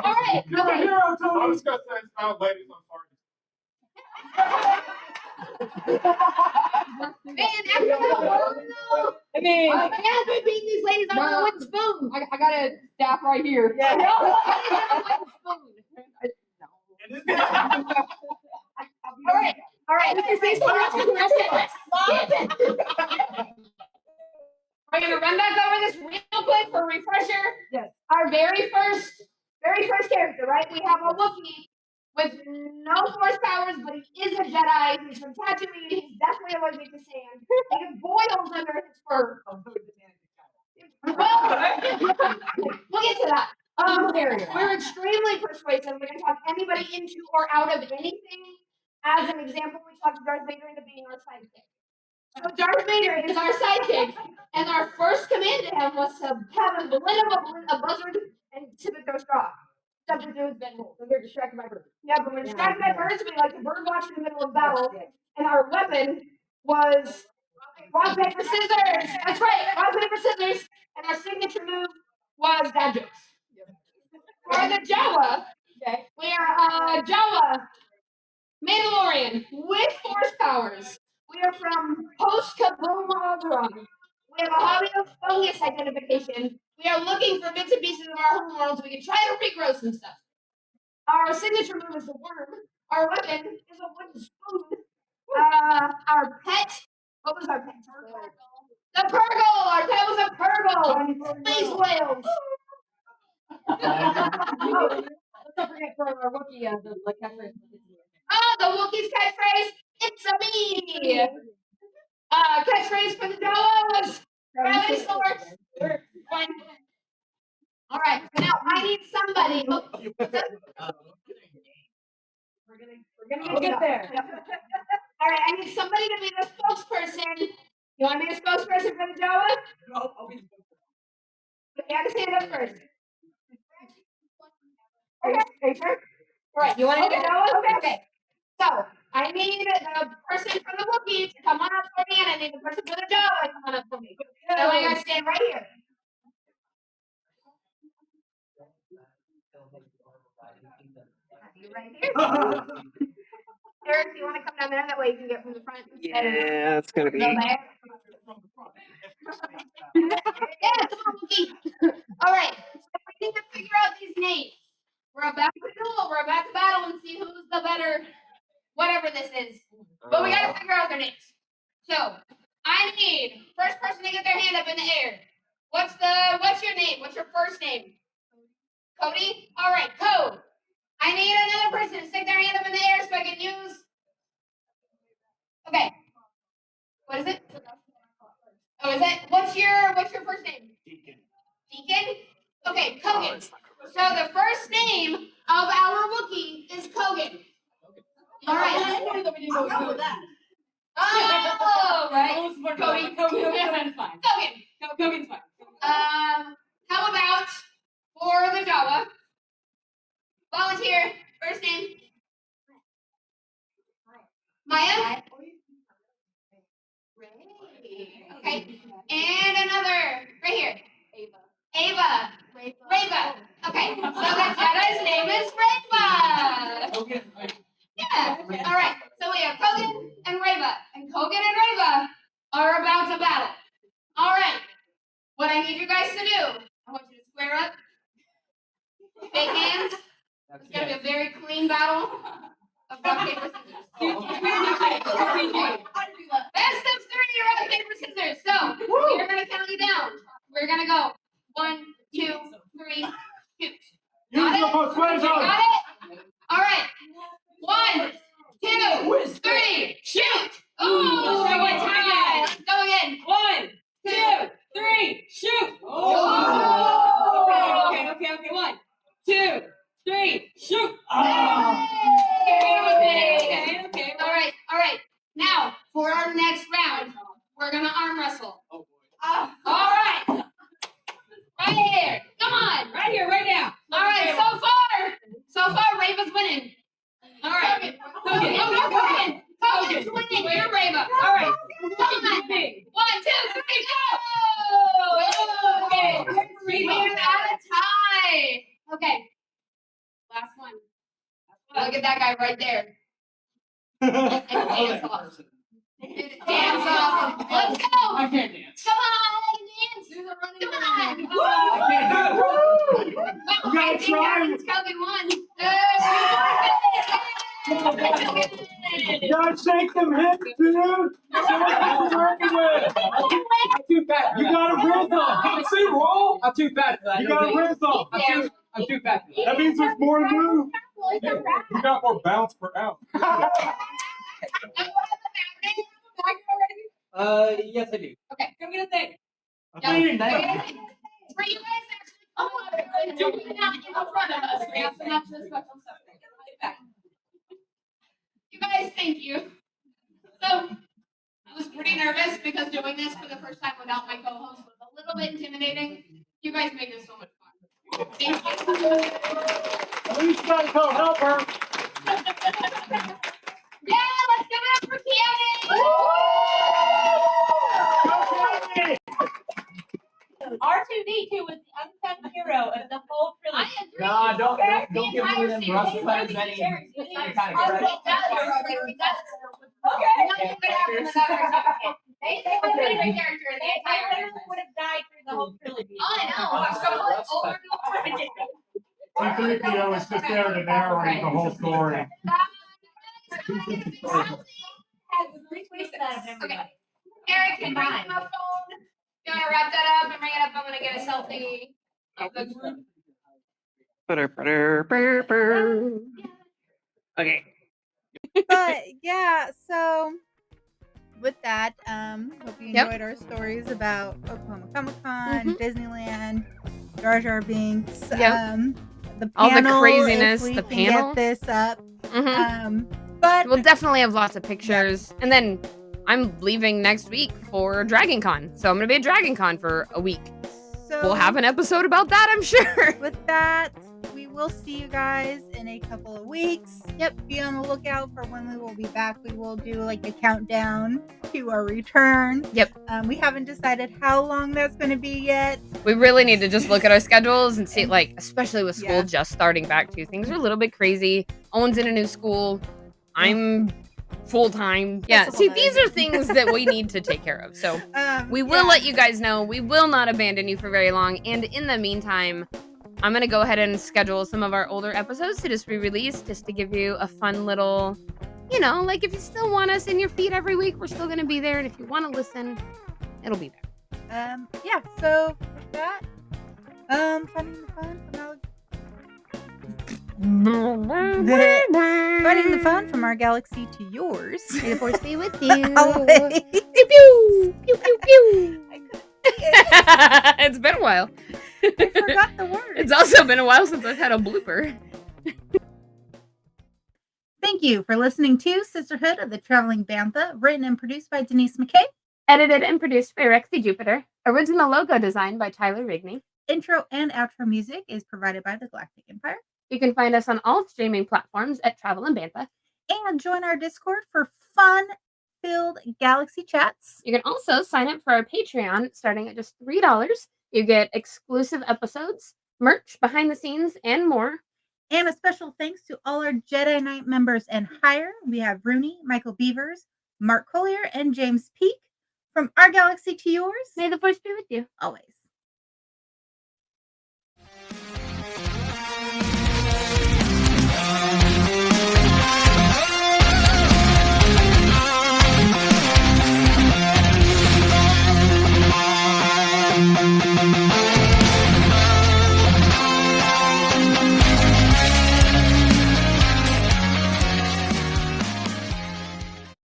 All right. You're a hero, Tony. I was gonna say, smile, ladies, I'm sorry. Man, after that I mean, I have been beating these ladies on a wooden spoon. I got a staff right here. Yeah. All right. We're gonna run back over this real quick for a refresher. Yes. Our very first character, right? We have a Wookiee with no force powers, but he is a Jedi. He's from Tatooine. He's definitely allergic to sand. He has boils under his fur. Well, we'll get to that. We're extremely persuasive. We can talk anybody into or out of anything. As an example, we talked Darth Vader into being our sidekick. So Darth Vader is our sidekick, and our first command to him was to have a balloon, a buzzard, and sip it through a straw. subject is vegetables. So we're distracted by birds. Yeah, but we're distracted by birds. We like to bird watch in the middle of battle, and our weapon was rock paper scissors. That's right, rock paper scissors. And our signature move was dad jokes. For the Jawa, we are Jawa Mandalorian with force powers. We are from post Kaboom Alderaan. We have a hobby of fungus identification. We are looking for bits and pieces of our home world so we can try to regrow some stuff. Our signature move is the worm. Our weapon is a wooden spoon. Our pet, what was our pet? The Purgle! Our pet was a Purgle! Space whales! Let's not forget for our Wookiee, the catchphrase. Oh, the Wookiee's catchphrase, it's a me! Catchphrase for the Jawas! Gravity source! Fine. Alright, so now I need somebody. We'll get there. Alright, I need somebody to be the spokesperson. You want to be the spokesperson for the Jawa? No, I'll be. You have to stand up first. Are you sure? Alright, you want to do the Jawa? Okay. So, I need the person from the Wookiee to come on up for me, and I need the person from the Jawa to come on up for me. So I gotta stand right here. You right here. Eric, do you want to come down there? That way you can get from the front. Yeah, it's gonna be. Go there. Yeah, come on, Wookiee. All right. So we need to figure out these names. We're about to duel. We're about to battle and see who's the better, whatever this is. But we gotta figure out their names. So I need first person to get their hand up in the air. What's your name? What's your first name? Cody? All right, Code. I need another person to stick their hand up in the air so I can use. Okay. What is it? Oh, is it? What's your first name? Deacon. Deacon? Okay, Kogan. So the first name of our Wookiee is Kogan. All right. I know that. Oh, right. Cody. Kogan's fine. Kogan. Kogan's fine. How about for the Jawa? Volunteer. First name. Maya. Ray. Okay. And another right here. Ava. Rava. Okay. So the Jedi's name is Rava. Yeah. All right. So we have Kogan and Rava, and Kogan and Rava are about to battle. All right. What I need you guys to do, I want you to square up, shake hands. It's gonna be a very clean battle of rock paper scissors. Best of 3 rock paper scissors. So we're gonna count you down. We're gonna go 1, 2, 3, shoot. Got it? Got it? All right. 1, 2, 3, shoot! Oh, we got time. Let's go again. 1, 2, 3, shoot! Oh! Okay. 1, 2, 3, shoot! Okay. All right. Now, for our next round, we're gonna arm wrestle. All right. Right here. Come on. Right here, right now. All right. So far, Rava's winning. All right. Kogan's winning. You're Rava. All right. Come on. 1, 2, 3, go. Okay. We are out of time. Okay. Last one. Look at that guy right there. And dance off. Dance off. Let's go. I can't dance. Come on, dance. Come on. I can't do it. Well, I think Aaron's Kogan won. You gotta shake them hips, dude. Show what you're working with. I'm too fat for You that. gotta whistle. Can't see roll. I'm too fat for that. You gotta whistle. I'm too fat for that. That means there's more to move. You got more bounce per ounce. Yes, I do. Okay. Come get a thing. For you guys actually come up and do it not in front of us. We have some extra special stuff. You guys, thank you. So, I was pretty nervous because doing this for the first time without my co-host was a little bit intimidating. You guys make this so much fun. Thank you. gotta go help her. Yeah, let's give it up for Candy! R2D2 was the unsung hero of the whole trilogy. I agree. Nah, don't The give me entire them series. Russ What Tyler do you Benny. think? Kind of I credit. think that's what it does. Okay. Not even having another certificate. They would have been a character in the entire They franchise. would have died through the whole trilogy. I know. I'm so over and over again. C-3PO is just there to narrate the whole story. Has the three twists out of everybody. Okay. Eric, can you bring my phone? You want to wrap that up and bring it up? I'm going to get a selfie of the group. Okay. But yeah, so with that, hope you Yep. enjoyed our stories about Oklahoma Comic Con, Mhm. Disneyland, Jar Jar Binks, Yep. the All the panel, craziness, if we the can panel. get this up. Mhm. But We'll definitely have lots of pictures. And then I'm leaving next week for Dragon Con. So I'm going to be at Dragon Con for a week. so We'll have an episode about that, I'm sure. with that, we will see you guys in a couple of weeks. Yep. Be on the lookout for when we will be back. We will do like a countdown to our return. Yep. We haven't decided how long that's going to be yet. We really need to just look at our schedules and see, like, especially with school Yeah. just starting back too. Things are a little bit crazy. Owen's in a new school. I'm full time. Yeah. That's a See, whole these nother are things that we need to take care of. So we will yeah. let you guys know. We will not abandon you for very long. And in the meantime, I'm going to go ahead and schedule some of our older episodes to just be released, just to give you a fun little, you know, like if you still want us in your feed every week, we're still going to be there. And if you want to listen, it'll be there. Yeah, so with that, finding the fun from our galaxy to yours. May the force be with you. Always. Pew pew pew pew pew. I couldn't see it. It's been a while. I forgot the word. It's also been a while since I've had a blooper. Thank you for listening to Sisterhood of the Traveling Bantha, written and produced by Denise McKay. Edited and produced by Rexy Jupiter. Original logo design by Tyler Rigney. Intro and outro music is provided by the Galactic Empire. You can find us on all streaming platforms at Travel and Bantha. And join our Discord for fun-filled galaxy chats. You can also sign up for our Patreon starting at just $3. You get exclusive episodes, merch, behind the scenes, and more. And a special thanks to all our Jedi Knight members and higher. We have Rooney, Michael Beavers, Mark Collier, and James Peake. From our galaxy to yours, May the force be with you. Always.